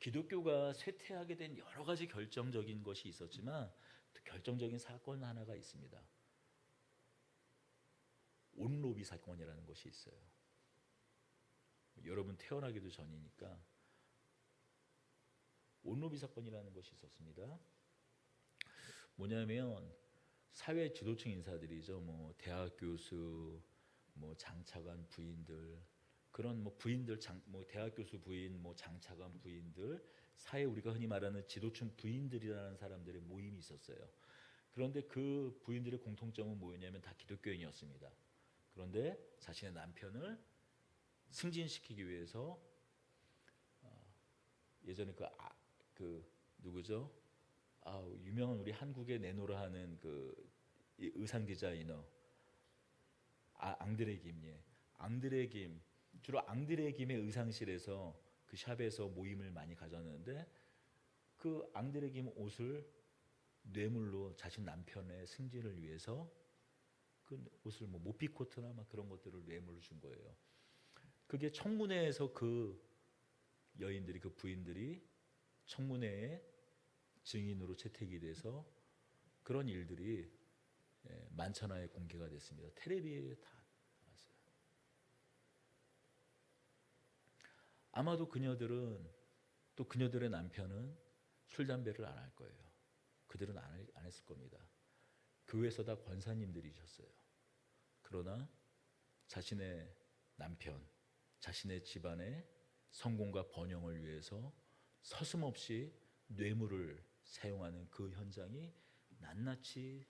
기독교가 쇠퇴하게 된 여러 가지 결정적인 것이 있었지만 결정적인 사건 하나가 있습니다. 온로비 사건이라는 것이 있어요. 여러분 태어나기도 전이니까 온로비 사건이라는 것이 있었습니다. 뭐냐면 사회 지도층 인사들이죠. 뭐 대학 교수, 뭐 장차관 부인들, 그런 뭐 부인들, 뭐 대학 교수 부인, 뭐 장차관 부인들, 사회 우리가 흔히 말하는 지도층 부인들이라는 사람들의 모임이 있었어요. 그런데 그 부인들의 공통점은 뭐였냐면 다 기독교인이었습니다. 그런데 자신의 남편을 승진시키기 위해서 예전에 그 누구죠? 유명한 우리 한국에 내노라 하는 그 의상 디자이너 앙드레 김, 예. 앙드레 김, 주로 앙드레 김의 의상실에서 그 샵에서 모임을 많이 가졌는데 그 앙드레 김 옷을 뇌물로 자신 남편의 승진을 위해서 그 옷을 뭐 모피 코트나 막 그런 것들을 뇌물로 준 거예요. 그게 청문회에서 그 여인들이, 그 부인들이 청문회에 증인으로 채택이 돼서 그런 일들이 만천하에 공개가 됐습니다. 텔레비에 다 나왔어요. 아마도 그녀들은, 또 그녀들의 남편은 술 담배를 안 할 거예요. 그들은 안 했을 겁니다. 교회에서 다 권사님들이셨어요. 그러나 자신의 남편, 자신의 집안의 성공과 번영을 위해서 서슴없이 뇌물을 사용하는 그 현장이 낱낱이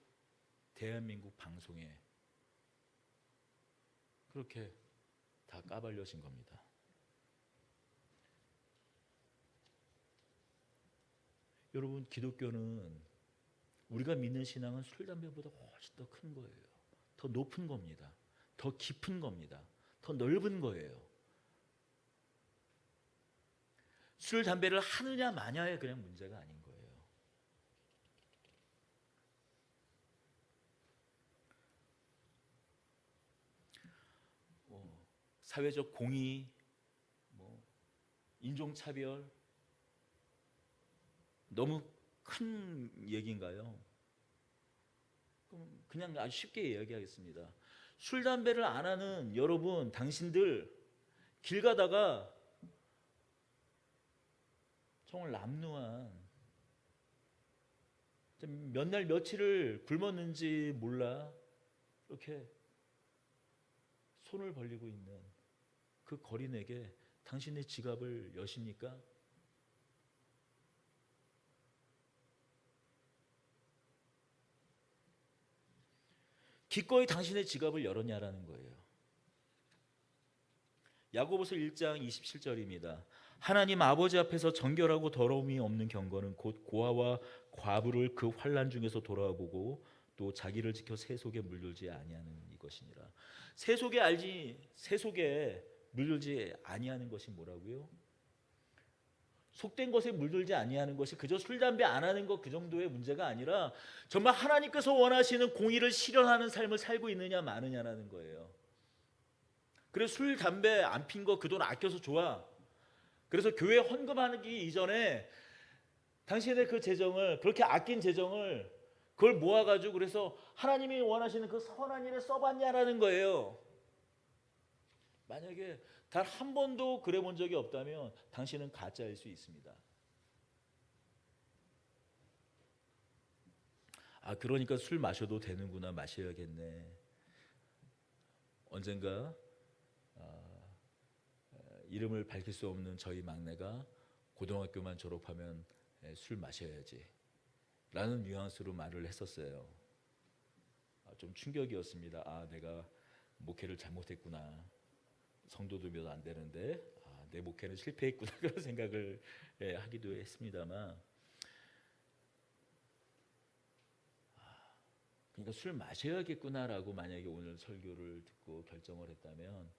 대한민국 방송에 그렇게 다 까발려진 겁니다. 여러분, 기독교는, 우리가 믿는 신앙은 술, 담배보다 훨씬 더 큰 거예요. 더 높은 겁니다. 더 깊은 겁니다. 더 넓은 거예요. 술, 담배를 하느냐 마냐의 그냥 문제가 아닌 거예요. 사회적 공의, 인종차별, 너무 큰 얘기인가요? 그냥 아주 쉽게 이야기하겠습니다. 술, 담배를 안 하는 여러분, 당신들 길 가다가 정말 남루한 몇 날 며칠을 굶었는지 몰라 이렇게 손을 벌리고 있는 그 거린에게 당신의 지갑을 여십니까? 기꺼이 당신의 지갑을 열었냐라는 거예요. 야고보서 1장 27절입니다. 하나님 아버지 앞에서 정결하고 더러움이 없는 경건은 곧 고아와 과부를 그 환난 중에서 돌아보고 또 자기를 지켜 세속에 물들지 아니하는 이것이니라. 세속에 물들지 아니하는 것이 뭐라고요? 속된 것에 물들지 아니하는 것이 그저 술, 담배 안 하는 것 그 정도의 문제가 아니라 정말 하나님께서 원하시는 공의를 실현하는 삶을 살고 있느냐 마느냐라는 거예요. 그래서 술, 담배 안 핀 거 그 돈 아껴서 좋아. 그래서 교회 헌금하기 이전에 당신의 그 재정을, 그렇게 아낀 재정을 그걸 모아가지고 그래서 하나님이 원하시는 그 선한 일에 써봤냐라는 거예요. 만약에 단 한 번도 그래 본 적이 없다면 당신은 가짜일 수 있습니다. 그러니까 술 마셔도 되는구나, 마셔야겠네. 언젠가 이름을 밝힐 수 없는 저희 막내가 고등학교만 졸업하면 술 마셔야지 라는 뉘앙스로 말을 했었어요. 좀 충격이었습니다. 내가 목회를 잘못했구나. 성도도 몇 안 되는데 내 목회는 실패했구나 그런 생각을 하기도 했습니다만, 그러니까 술 마셔야겠구나라고 만약에 오늘 설교를 듣고 결정을 했다면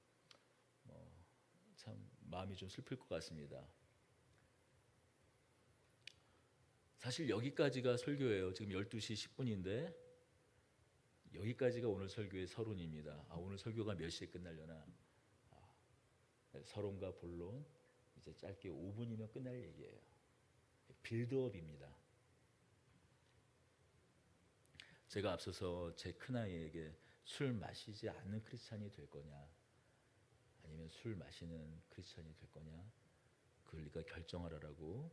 참 마음이 좀 슬플 것 같습니다. 사실 여기까지가 설교예요. 지금 12시 10분인데 여기까지가 오늘 설교의 서론입니다. 오늘 설교가 몇 시에 끝나려나? 서론과 본론 이제 짧게 5분이면 끝날 얘기예요. 빌드업입니다. 제가 앞서서 제 큰아이에게 술 마시지 않는 크리스찬이 될 거냐, 아니면 술 마시는 크리스찬이 될 거냐, 그걸 네가 결정하라라고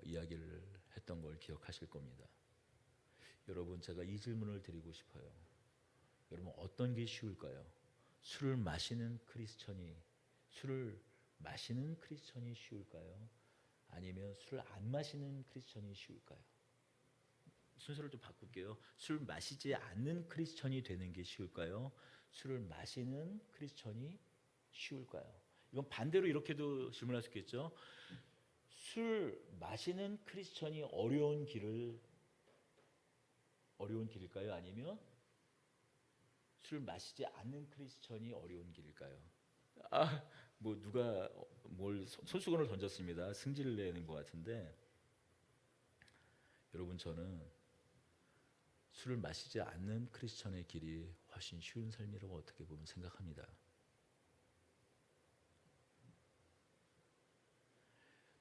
이야기를 했던 걸 기억하실 겁니다. 여러분, 제가 이 질문을 드리고 싶어요. 여러분, 어떤 게 쉬울까요? 술을 마시는 크리스찬이 쉬울까요? 아니면 술 안 마시는 크리스찬이 쉬울까요? 순서를 좀 바꿀게요. 술 마시지 않는 크리스찬이 되는 게 쉬울까요? 술을 마시는 크리스찬이 쉬울까요? 이건 반대로 이렇게도 질문할 수 있겠죠. 술 마시는 크리스찬이 어려운 길일까요? 아니면 술 마시지 않는 크리스찬이 어려운 길일까요? 뭐 누가 뭘 손수건을 던졌습니다. 승질을 내는 것 같은데, 여러분, 저는 술을 마시지 않는 크리스찬의 길이 훨씬 쉬운 삶이라고 어떻게 보면 생각합니다.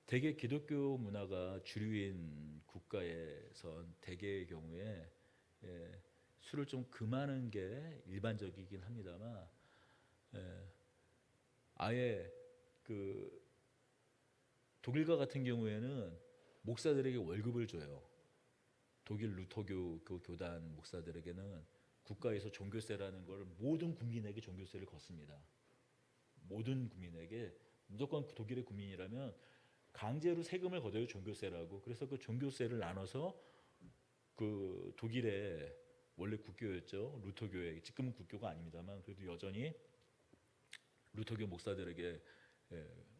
대개 기독교 문화가 주류인 국가에선 대개의 경우에 술을 좀 금하는 게 일반적이긴 합니다만, 아예 그 독일과 같은 경우에는 목사들에게 월급을 줘요. 독일 루터교 그 교단 목사들에게는 국가에서 종교세라는 걸 모든 국민에게 종교세를 걷습니다. 모든 국민에게 무조건 독일의 국민이라면 강제로 세금을 걷어요, 종교세라고. 그래서 그 종교세를 나눠서 그 독일의 원래 국교였죠, 루터교회. 지금은 국교가 아닙니다만 그래도 여전히 루터교 목사들에게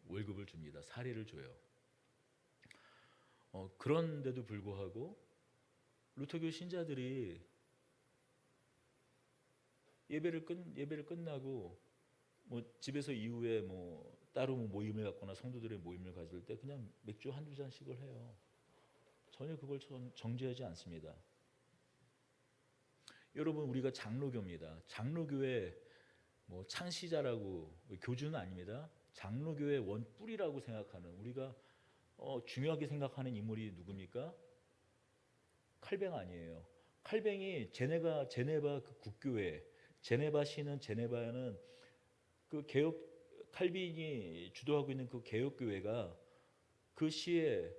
월급을 줍니다. 사례를 줘요. 그런데도 불구하고 루터교 신자들이 예배를 끝나고 뭐 집에서 이후에 뭐 따로 모임을 갖거나 성도들의 모임을 가질 때 그냥 맥주 한두 잔씩을 해요. 전혀 그걸 정죄하지 않습니다. 여러분, 우리가 장로교입니다. 장로교회 뭐 창시자라고, 교주는 아닙니다. 장로교회 원 뿌리라고 생각하는, 우리가 중요하게 생각하는 인물이 누굽니까? 칼뱅 아니에요. 칼뱅이 제네바 그 국교회, 제네바는 그 개혁, 칼빈이 주도하고 있는 그 개혁교회가 그 시의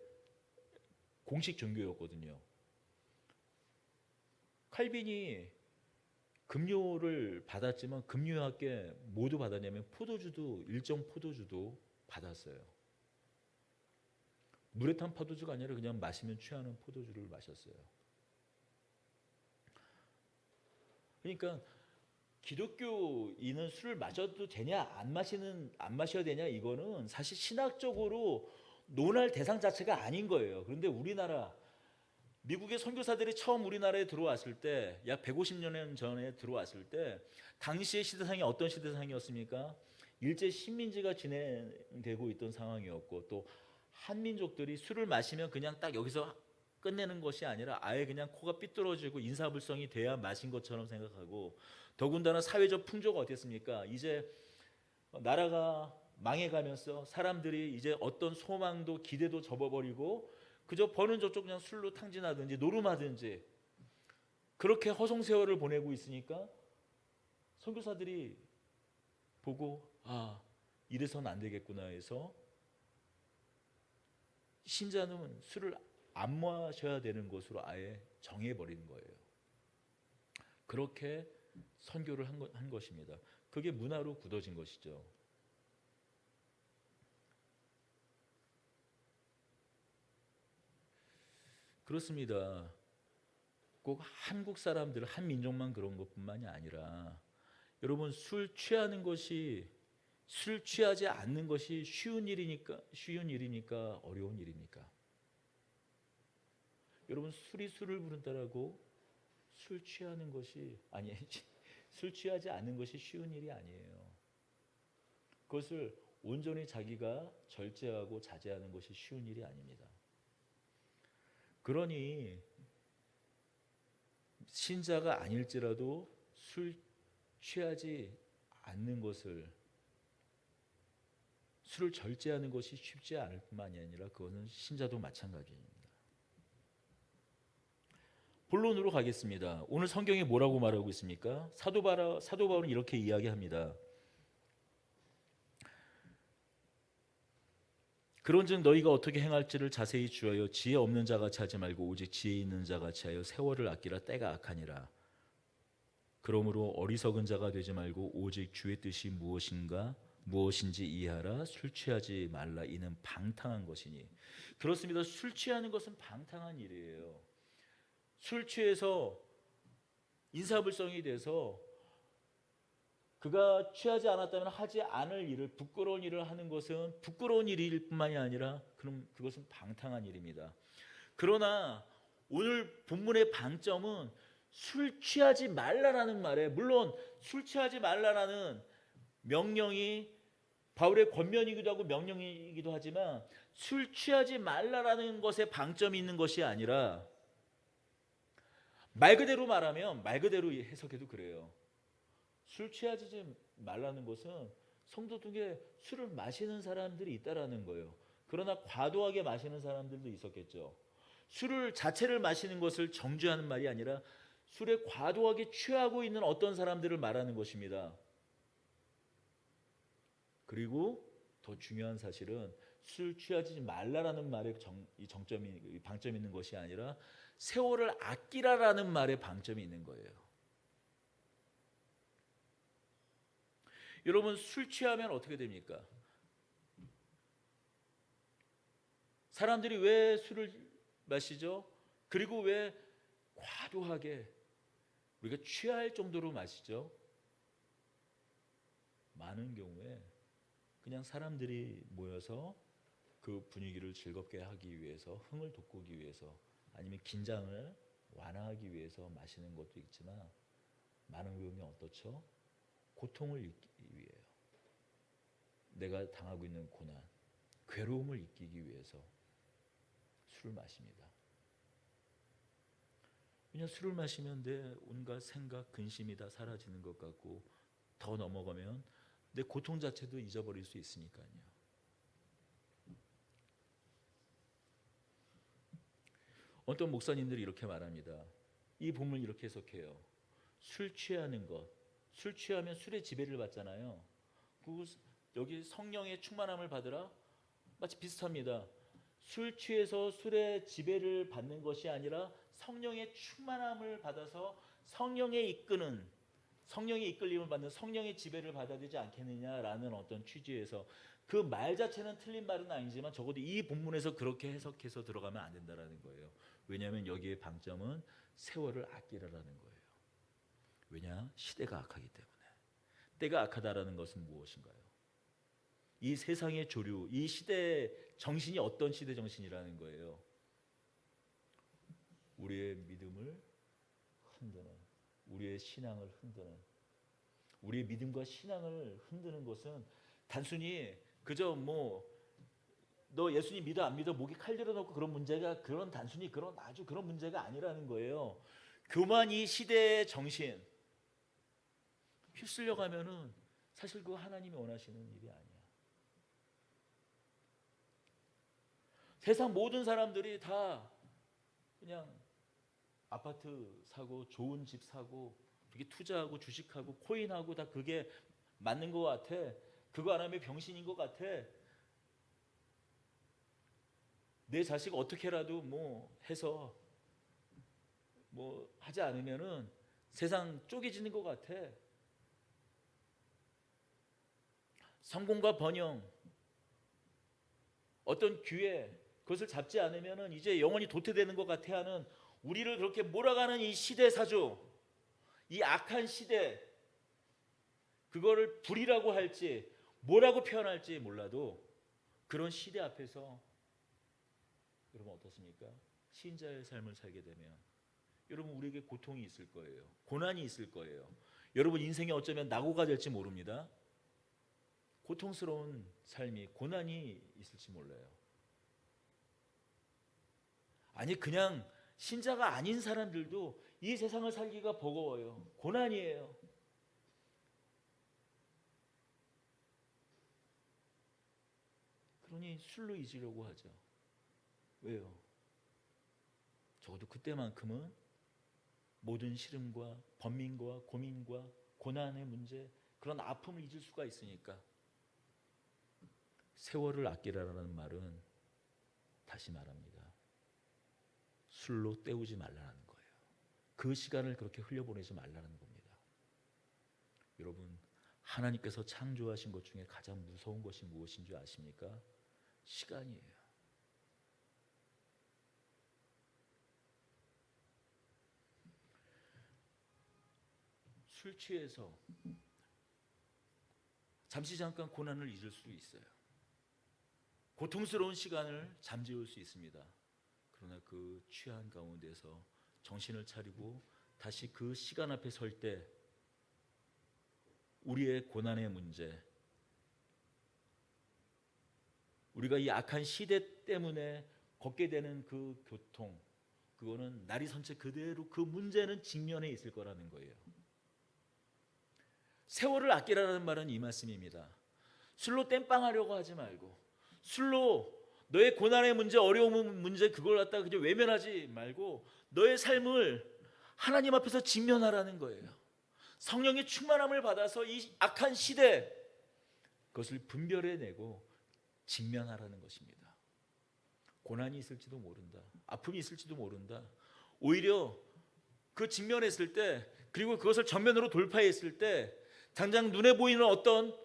공식 종교였거든요. 칼빈이 금요를 받았지만 금요학계 모두 받았냐면 일정 포도주도 받았어요. 물에 탄 포도주가 아니라 그냥 마시면 취하는 포도주를 마셨어요. 그러니까 기독교인은 술을 마셔도 되냐 안 마셔야 되냐, 이거는 사실 신학적으로 논할 대상 자체가 아닌 거예요. 그런데 우리나라, 미국의 선교사들이 처음 우리나라에 들어왔을 때, 약 150년 전에 들어왔을 때 당시의 시대상이 어떤 시대상이었습니까? 일제 식민지가 진행되고 있던 상황이었고, 또 한민족들이 술을 마시면 그냥 딱 여기서 끝내는 것이 아니라 아예 그냥 코가 삐뚤어지고 인사불성이 돼야 마신 것처럼 생각하고, 더군다나 사회적 풍조가 어땠습니까? 이제 나라가 망해가면서 사람들이 이제 어떤 소망도 기대도 접어버리고 그저 버는 저쪽 그냥 술로 탕진하든지 노름하든지 그렇게 허송세월을 보내고 있으니까 선교사들이 보고 이래서는 안 되겠구나 해서 신자는 술을 안 마셔야 되는 것으로 아예 정해버리는 거예요. 그렇게 선교를 한 것입니다. 그게 문화로 굳어진 것이죠. 그렇습니다. 꼭 한국 사람들, 한 민족만 그런 것뿐만이 아니라, 여러분, 술 취하지 않는 것이 쉬운 일이니까 어려운 일입니까? 여러분, 술이 술을 부른다라고 술 취하지 않는 것이 쉬운 일이 아니에요. 그것을 온전히 자기가 절제하고 자제하는 것이 쉬운 일이 아닙니다. 그러니 신자가 아닐지라도 술 취하지 않는 것을, 술을 절제하는 것이 쉽지 않을 뿐만이 아니라 그것은 신자도 마찬가지입니다. 본론으로 가겠습니다. 오늘 성경이 뭐라고 말하고 있습니까? 사도 바울은 이렇게 이야기합니다. 그런즉 너희가 어떻게 행할지를 자세히 주하여 지혜 없는 자같이 하지 말고 오직 지혜 있는 자같이 하여 세월을 아끼라. 때가 악하니라. 그러므로 어리석은 자가 되지 말고 오직 주의 뜻이 무엇인지 이해하라. 술 취하지 말라. 이는 방탕한 것이니. 그렇습니다. 술 취하는 것은 방탕한 일이에요. 술 취해서 인사불성이 돼서 그가 취하지 않았다면 하지 않을 일을, 부끄러운 일을 하는 것은 부끄러운 일일 뿐만이 아니라 그럼 그것은 방탕한 일입니다. 그러나 오늘 본문의 방점은 술 취하지 말라라는 말에, 물론 술 취하지 말라라는 명령이 바울의 권면이기도 하고 명령이기도 하지만 술 취하지 말라라는 것에 방점이 있는 것이 아니라, 말 그대로 말하면, 말 그대로 해석해도 그래요. 술 취하지 말라는 것은 성도 중에 술을 마시는 사람들이 있다라는 거예요. 그러나 과도하게 마시는 사람들도 있었겠죠. 술을 자체를 마시는 것을 정죄하는 말이 아니라 술에 과도하게 취하고 있는 어떤 사람들을 말하는 것입니다. 그리고 더 중요한 사실은 술 취하지 말라라는 말에 방점이 있는 것이 아니라 세월을 아끼라라는 말에 방점이 있는 거예요. 여러분, 술 취하면 어떻게 됩니까? 사람들이 왜 술을 마시죠? 그리고 왜 과도하게 우리가 취할 정도로 마시죠? 많은 경우에 그냥 사람들이 모여서 그 분위기를 즐겁게 하기 위해서, 흥을 돋구기 위해서, 아니면 긴장을 완화하기 위해서 마시는 것도 있지만 많은 경우는 어떻죠? 고통을 잊기 위해요. 내가 당하고 있는 고난, 괴로움을 잊기 위해서 술을 마십니다. 그냥 술을 마시면 내 온갖 생각, 근심이 다 사라지는 것 같고, 더 넘어가면 내 고통 자체도 잊어버릴 수 있으니까요. 어떤 목사님들이 이렇게 말합니다. 이 본문을 이렇게 해석해요. 술 취하는 것, 술 취하면 술의 지배를 받잖아요. 여기 성령의 충만함을 받으라? 마치 비슷합니다. 술 취해서 술의 지배를 받는 것이 아니라 성령의 충만함을 받아서 성령의 이끌림을 받는 성령의 지배를 받아야 되지 않겠느냐라는 어떤 취지에서, 그 말 자체는 틀린 말은 아니지만 적어도 이 본문에서 그렇게 해석해서 들어가면 안 된다라는 거예요. 왜냐하면 여기에 방점은 세월을 아끼라라는 거예요. 왜냐? 시대가 악하기 때문에. 때가 악하다라는 것은 무엇인가요? 이 세상의 조류, 이 시대 정신이 어떤 시대 정신이라는 거예요. 우리의 믿음을 흔드는, 우리의 신앙을 흔드는, 우리의 믿음과 신앙을 흔드는 것은 단순히 그저 너 예수님 믿어 안 믿어 목에 칼 들여놓고 그런 문제가, 단순히 아주 그런 문제가 아니라는 거예요. 교만 이 시대의 정신 휩쓸려 가면은 사실 그거 하나님이 원하시는 일이 아니야. 세상 모든 사람들이 다 그냥 아파트 사고, 좋은 집 사고, 그게 투자하고 주식하고 코인하고 다 그게 맞는 것 같아. 그거 안 하면 병신인 것 같아. 내 자식 어떻게라도 해서 하지 않으면은 세상 쪼개지는 것 같아. 성공과 번영, 어떤 기회, 그것을 잡지 않으면은 이제 영원히 도태되는 것 같아 하는, 우리를 그렇게 몰아가는 이 시대 사조, 이 악한 시대, 그거를 불이라고 할지 뭐라고 표현할지 몰라도 그런 시대 앞에서 여러분 어떻습니까? 신자의 삶을 살게 되면 여러분 우리에게 고통이 있을 거예요. 고난이 있을 거예요. 여러분 인생에 어쩌면 낙오가 될지 모릅니다. 고통스러운 삶이, 고난이 있을지 몰라요. 아니 그냥 신자가 아닌 사람들도 이 세상을 살기가 버거워요. 고난이에요. 그러니 술로 잊으려고 하죠. 왜요? 적어도 그때만큼은 모든 시름과 번민과 고민과 고난의 문제, 그런 아픔을 잊을 수가 있으니까. 세월을 아끼라라는 말은 다시 말합니다. 술로 때우지 말라는 거예요. 그 시간을 그렇게 흘려보내지 말라는 겁니다. 여러분, 하나님께서 창조하신 것 중에 가장 무서운 것이 무엇인 줄 아십니까? 시간이에요. 술 취해서 잠시 잠깐 고난을 잊을 수 있어요. 고통스러운 시간을 잠재울 수 있습니다. 그러나 그 취한 가운데서 정신을 차리고 다시 그 시간 앞에 설 때 우리의 고난의 문제, 우리가 이 악한 시대 때문에 걷게 되는 그 고통, 그거는 날이 선 채 그대로 그 문제는 직면해 있을 거라는 거예요. 세월을 아끼라는 말은 이 말씀입니다. 술로 땜빵하려고 하지 말고, 술로 너의 고난의 문제, 어려운 문제 그걸 갖다가 그냥 외면하지 말고 너의 삶을 하나님 앞에서 직면하라는 거예요. 성령의 충만함을 받아서 이 악한 시대, 그것을 분별해내고 직면하라는 것입니다. 고난이 있을지도 모른다. 아픔이 있을지도 모른다. 오히려 그 직면했을 때, 그리고 그것을 전면으로 돌파했을 때 당장 눈에 보이는 어떤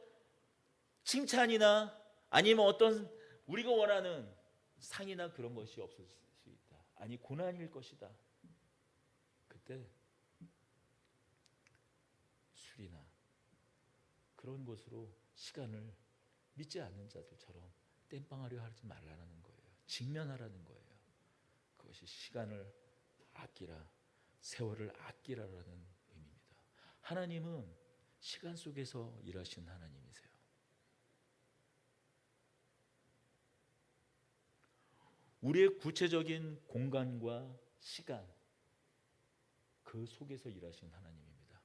칭찬이나 아니면 어떤 우리가 원하는 상이나 그런 것이 없을 수 있다. 아니, 고난일 것이다. 그때 술이나 그런 것으로 시간을 믿지 않는 자들처럼 땜빵하려 하지 말라는 거예요. 직면하라는 거예요. 그것이 시간을 아끼라, 세월을 아끼라라는 의미입니다. 하나님은 시간 속에서 일하시는 하나님이세요. 우리의 구체적인 공간과 시간, 그 속에서 일하시는 하나님입니다.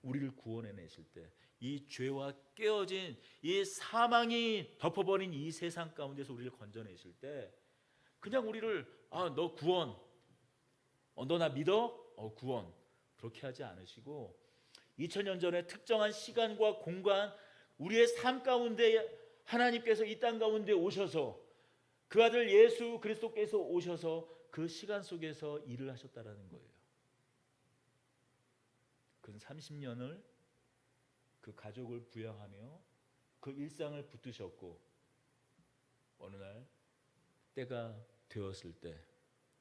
우리를 구원해내실 때, 이 죄와 깨어진 이 사망이 덮어버린 이 세상 가운데서 우리를 건져내실 때, 그냥 우리를 너 구원, 너 나 믿어? 구원, 그렇게 하지 않으시고 2000년 전에 특정한 시간과 공간, 우리의 삶 가운데 하나님께서 이 땅 가운데 오셔서 그 아들 예수 그리스도께서 오셔서 그 시간 속에서 일을 하셨다라는 거예요. 근 30년을 그 가족을 부양하며 그 일상을 붙드셨고, 어느 날 때가 되었을 때,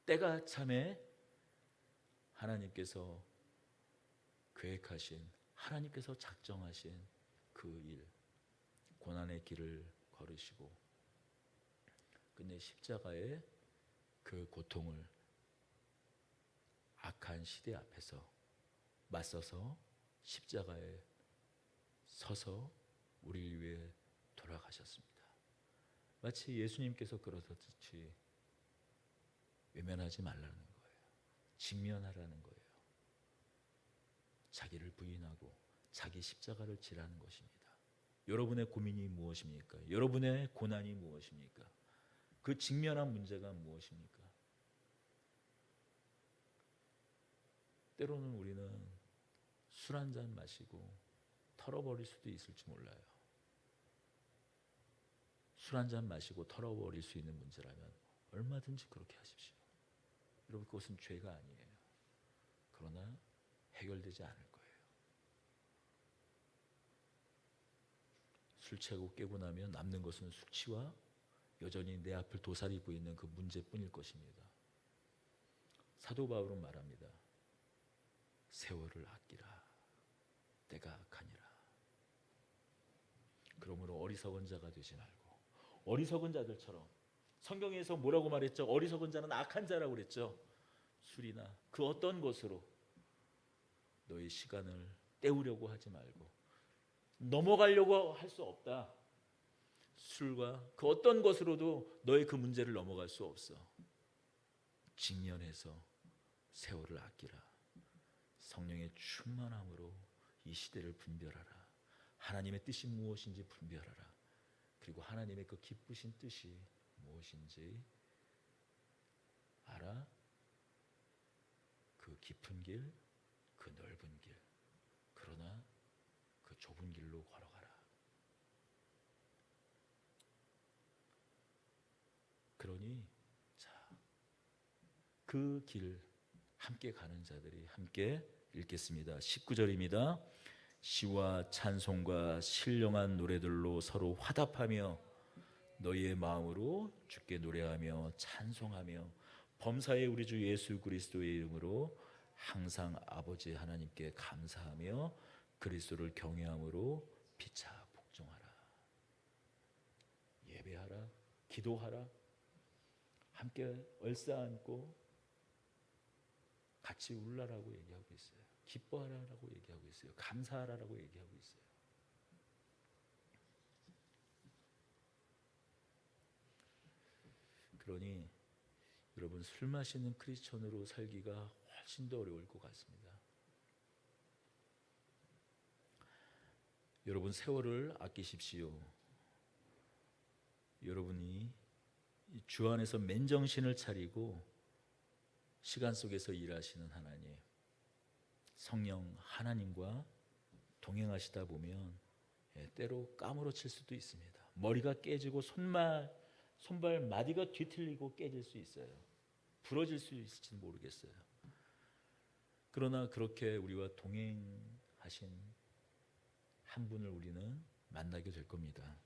때가 참에 하나님께서 계획하신, 하나님께서 작정하신 그 일, 고난의 길을 걸으시고 끝내 십자가의 그 고통을 악한 시대 앞에서 맞서서 십자가에 서서 우리를 위해 돌아가셨습니다. 마치 예수님께서 그러셨듯이 외면하지 말라는 거예요. 직면하라는 거예요. 자기를 부인하고 자기 십자가를 지라는 것입니다. 여러분의 고민이 무엇입니까? 여러분의 고난이 무엇입니까? 그 직면한 문제가 무엇입니까? 때로는 우리는 술 한 잔 마시고 털어버릴 수도 있을지 몰라요. 술 한 잔 마시고 털어버릴 수 있는 문제라면 얼마든지 그렇게 하십시오. 여러분, 그것은 죄가 아니에요. 그러나 해결되지 않을 거예요. 술 취하고 깨고 나면 남는 것은 숙취와 여전히 내 앞을 도사리고 있는 그 문제뿐일 것입니다. 사도 바울은 말합니다. 세월을 아끼라. 때가 악하니라. 그러므로 어리석은 자가 되지 말고, 어리석은 자들처럼, 성경에서 뭐라고 말했죠? 어리석은 자는 악한 자라고 그랬죠. 술이나 그 어떤 것으로 너의 시간을 때우려고 하지 말고, 넘어가려고 할 수 없다. 술과 그 어떤 것으로도 너의 그 문제를 넘어갈 수 없어. 직면해서 세월을 아끼라. 성령의 충만함으로 이 시대를 분별하라. 하나님의 뜻이 무엇인지 분별하라. 그리고 하나님의 그 기쁘신 뜻이 무엇인지 알아. 그 깊은 길, 그 넓은 길, 그러나 그 좁은 길로 걸어가라. 그러니 그 길 함께 가는 자들이 함께 읽겠습니다. 19절입니다. 시와 찬송과 신령한 노래들로 서로 화답하며 너희의 마음으로 주께 노래하며 찬송하며 범사의 우리 주 예수 그리스도의 이름으로 항상 아버지 하나님께 감사하며 그리스도를 경외함으로 피차 복종하라. 예배하라, 기도하라, 함께 얼싸안고 같이 울라라고 얘기하고 있어요. 기뻐하라라고 얘기하고 있어요. 감사하라라고 얘기하고 있어요. 그러니 여러분, 술 마시는 크리스천으로 살기가 훨씬 더 어려울 것 같습니다. 여러분, 세월을 아끼십시오. 여러분이 주 안에서 맨정신을 차리고 시간 속에서 일하시는 하나님, 성령 하나님과 동행하시다 보면 때로 까무러칠 수도 있습니다. 머리가 깨지고 손발 마디가 뒤틀리고 깨질 수 있어요. 부러질 수 있을지 모르겠어요. 그러나 그렇게 우리와 동행하신 한 분을 우리는 만나게 될 겁니다.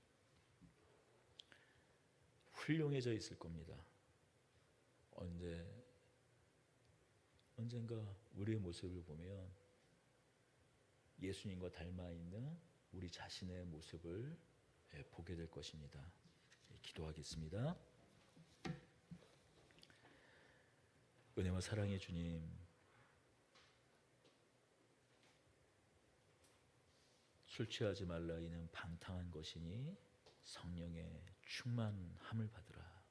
훌륭해져 있을 겁니다. 언젠가 우리의 모습을 보면 예수님과 닮아 있는 우리 자신의 모습을 보게 될 것입니다. 기도하겠습니다. 은혜와 사랑의 주님, 술 취하지 말라 이는 방탕한 것이니 성령의 충만함을 받으라.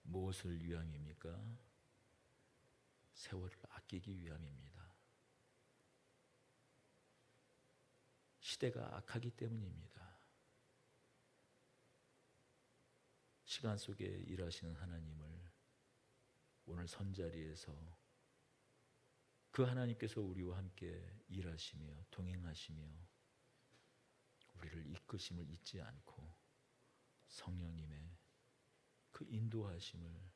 무엇을 위함입니까? 세월을 아끼기 위함입니다. 시대가 악하기 때문입니다. 시간 속에 일하시는 하나님을 오늘 선자리에서 그 하나님께서 우리와 함께 일하시며 동행하시며 우리를 이끄심을 잊지 않고 성령님의 그 인도하심을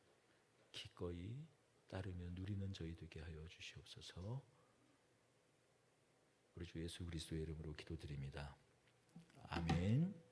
기꺼이 따르며 누리는 저희 되게 하여 주시옵소서. 우리 주 예수 그리스도의 이름으로 기도드립니다. 아멘.